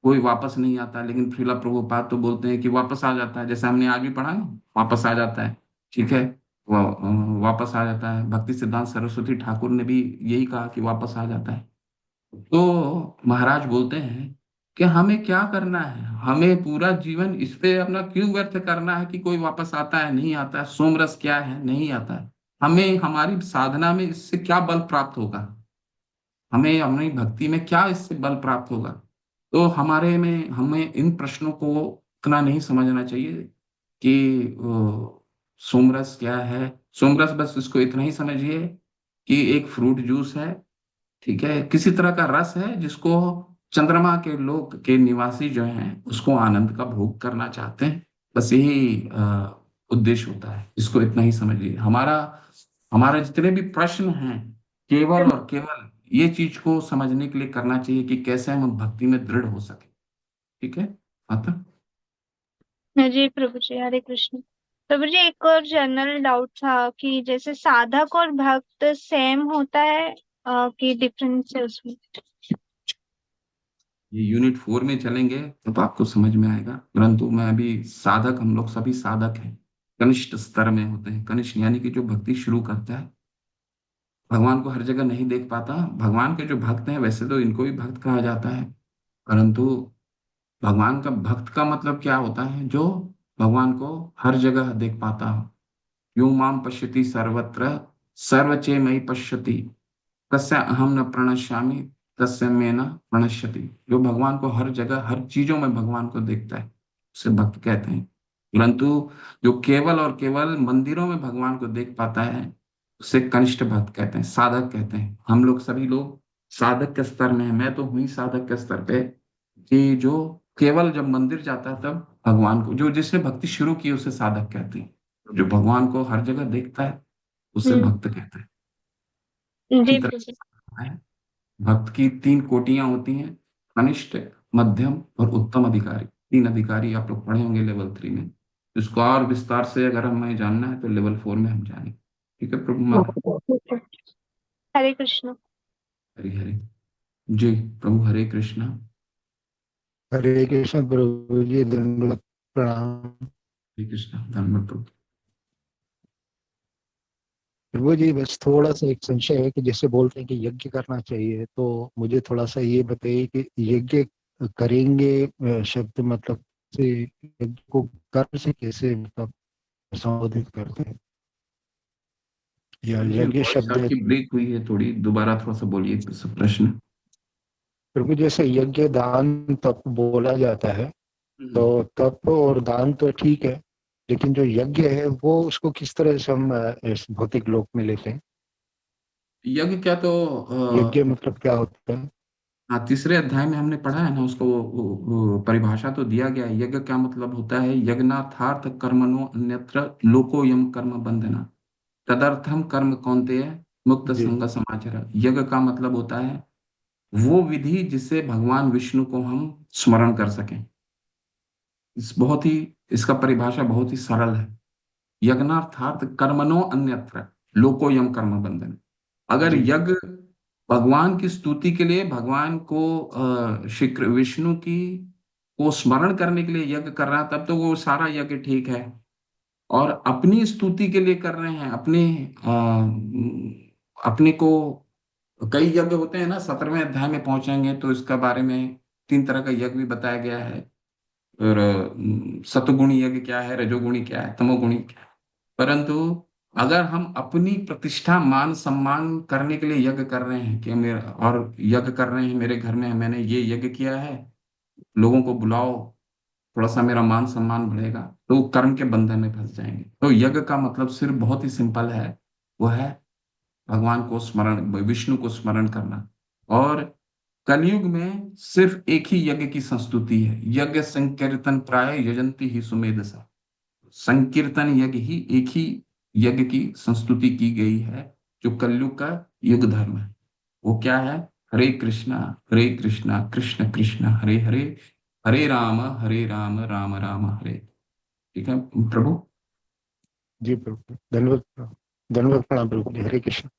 कोई वापस नहीं आता, लेकिन श्रीला प्रभुपाद तो बोलते हैं कि वापस आ जाता है, जैसे हमने आज भी पढ़ा ना, वापस आ जाता है, ठीक है? वापस आ जाता है। भक्ति सिद्धांत सरस्वती ठाकुर ने भी यही कहा कि वापस आ जाता है। तो महाराज बोलते हैं कि हमें क्या करना है, हमें पूरा जीवन इस पे अपना क्यों व्यर्थ करना है कि कोई वापस आता है नहीं आता है, सोमरस क्या है नहीं आता है, हमें हमारी साधना में इससे क्या बल प्राप्त होगा, हमें हमारी भक्ति में क्या इससे बल प्राप्त होगा? तो हमारे में हमें इन प्रश्नों को इतना नहीं समझना चाहिए कि सोमरस क्या है। सोमरस बस इसको इतना ही समझिए कि एक फ्रूट जूस है, ठीक है, किसी तरह का रस है जिसको चंद्रमा के लोक के निवासी जो हैं उसको आनंद का भोग करना चाहते हैं। बस यही उद्देश्य होता है, इसको इतना ही समझिए। हमारा हमारे जितने भी प्रश्न हैं केवल और केवल ये चीज को समझने के लिए करना चाहिए कि कैसे हम भक्ति में दृढ़ हो सके। ठीक है माता। हाँ जी प्रभु जी, हरे कृष्ण। प्रभु जी, एक और जनरल डाउट था कि जैसे साधक और भक्त सेम होता है कि डिफरेंस है उसमें? ये यूनिट 4 में चलेंगे तो आपको समझ में आएगा, परंतु मैं अभी साधक, हम लोग सभी साधक हैं, कनिष्ठ स्तर में होते हैं। कनिष्ठ यानी कि जो भक्ति शुरू करता है, भगवान को हर जगह नहीं देख पाता। भगवान के जो भक्त हैं वैसे तो इनको भी भक्त कहा जाता है, परंतु भगवान का भक्त का मतलब क्या होता है? जो भगवान को हर जगह देख पाता हो। यो माम पश्यति सर्वत्र सर्वचे मयि पश्यति तस्य अहम न प्रणश्यामि तस्य में न प्रणश्यति। जो भगवान को हर जगह हर चीजों में भगवान को देखता है उसे भक्त कहते हैं। परंतु जो केवल और केवल मंदिरों में भगवान को देख पाता है उसे कनिष्ठ भक्त कहते हैं, साधक कहते हैं। हम लोग सभी लोग साधक के स्तर में हैं। मैं तो हुई साधक के स्तर पे कि जो केवल जब मंदिर जाता है तब भगवान को, जो जिसने भक्ति शुरू की उसे साधक कहते हैं। जो भगवान को हर जगह देखता है उसे हम्म। भक्त कहते हैं। इसी जी तरह प्रभु जी। से है, भक्त की 3 कोटियां होती हैं, कनिष्ठ, मध्यम और उत्तम अधिकारी। 3 अधिकारी आप लोग पढ़े होंगे लेवल 3 में। इसको और विस्तार से अगर हमें जानना है तो लेवल 4 में हम जानेंगे। ठीक है प्रभु माता। ठीक है। हरे कृष्ण। हरे हरे। जी प्रभु, हरे कृष्णा। हरे कृष्ण प्रभु जी, दंडवत प्रणाम। हरे कृष्णा, धन्यवाद प्रभु। प्रभु जी, बस थोड़ा सा एक संशय है कि जैसे बोलते हैं कि यज्ञ करना चाहिए, तो मुझे थोड़ा सा ये बताइए कि यज्ञ करेंगे शब्द मतलब से यज्ञ को कर से कैसे मतलब संबोधित करते हैं, या प्रभु जी यज्ञ वॉइस शब्द है? आपकी ब्रेक हुई है थोड़ी, दोबारा थोड़ा सा बोलिए प्रश्न। प्रभु, जैसे यज्ञ दान तप बोला जाता है, तो हम्म। तप और दान तो ठीक है, लेकिन जो यज्ञ है वो उसको किस तरह से हम इस भौतिक लोक में लेते हैं? यज्ञ क्या तो यज्ञ मतलब क्या होता है? हाँ, तीसरे अध्याय में हमने पढ़ा है ना उसको, वो परिभाषा तो दिया गया है। यज्ञ क्या मतलब होता है? यज्ञार्थार्थ कर्मणो अन्यत्र लोकोयम कर्म बंधना तदर्थम कर्म कौन्तेय मुक्त जी। संग समाचार। यज्ञ का मतलब होता है वो विधि जिससे भगवान विष्णु को हम स्मरण कर सकें। इस बहुत ही इसका परिभाषा बहुत ही सरल है। यज्ञार्थार्थ कर्मणो अन्यत्र लोकोयम कर्म बंधन। अगर जी। यज्ञ भगवान की स्तुति के लिए, भगवान को श्री विष्णु की को स्मरण करने के लिए यज्ञ कर रहा है तब तो वो सारा यज्ञ ठीक है। और अपनी स्तुति के लिए कर रहे हैं, अपने को, कई यज्ञ होते हैं ना। 17वें अध्याय में पहुंचेंगे तो इसका बारे में 3 तरह का यज्ञ भी बताया गया है। और सतगुणी यज्ञ क्या है, रजोगुणी क्या है, तमोगुणी क्या है। परंतु अगर हम अपनी प्रतिष्ठा मान सम्मान करने के लिए यज्ञ कर रहे हैं कि मेरा, और यज्ञ कर रहे हैं मेरे घर में मैंने ये यज्ञ किया है, लोगों को बुलाओ, थोड़ा सा मेरा मान सम्मान बढ़ेगा, तो वो कर्म के बंधन में फंस जाएंगे। तो यज्ञ का मतलब सिर्फ बहुत ही सिंपल है, वो है भगवान को स्मरण, विष्णु को स्मरण करना। और कलयुग में सिर्फ एक ही यज्ञ की संस्तुति है, यज्ञ संकीर्तन प्राय यजंती ही सुमेधसा। संकीर्तन यज्ञ ही, एक ही यज्ञ की संस्तुति की गई है जो कलयुग का युग धर्म है। वो क्या है? हरे कृष्णा कृष्ण कृष्ण हरे हरे, हरे राम राम राम हरे। ठीक है प्रभु। जी प्रभु, धन्यवाद प्रणाम। धन्यवाद प्रणाम प्रभु जी, हरे कृष्ण।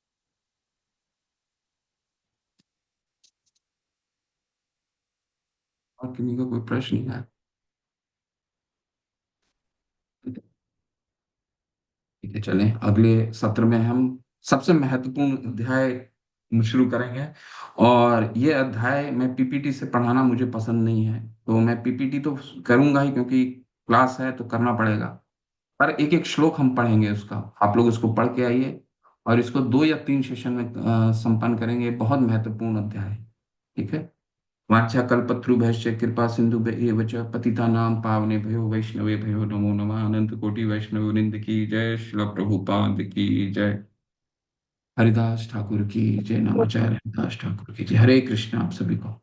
और किसी का कोई प्रश्न नहीं है? ठीक है, चलें अगले सत्र में हम सबसे महत्वपूर्ण अध्याय शुरू करेंगे। और ये अध्याय मैं पीपीटी से पढ़ाना मुझे पसंद नहीं है, तो मैं पीपीटी तो करूंगा ही क्योंकि क्लास है तो करना पड़ेगा। पर एक एक श्लोक हम पढ़ेंगे उसका, आप लोग इसको पढ़ के आइए और इसको 2 या 3 सेशन में संपन्न करेंगे। बहुत महत्वपूर्ण अध्याय है। ठीक है। वाञ्छाकल्पतरुभ्यश्च कृपा सिन्धुभ्येव च पतितानां पावनेभ्यो वैष्णवेभ्यो नमो नमः। अनंत कोटि वैष्णव वृंद की जय। श्रील प्रभुपाद की जय। हरिदास ठाकुर की जय, नामाचार्य हरिदास ठाकुर की जय। हरे कृष्ण आप सभी को।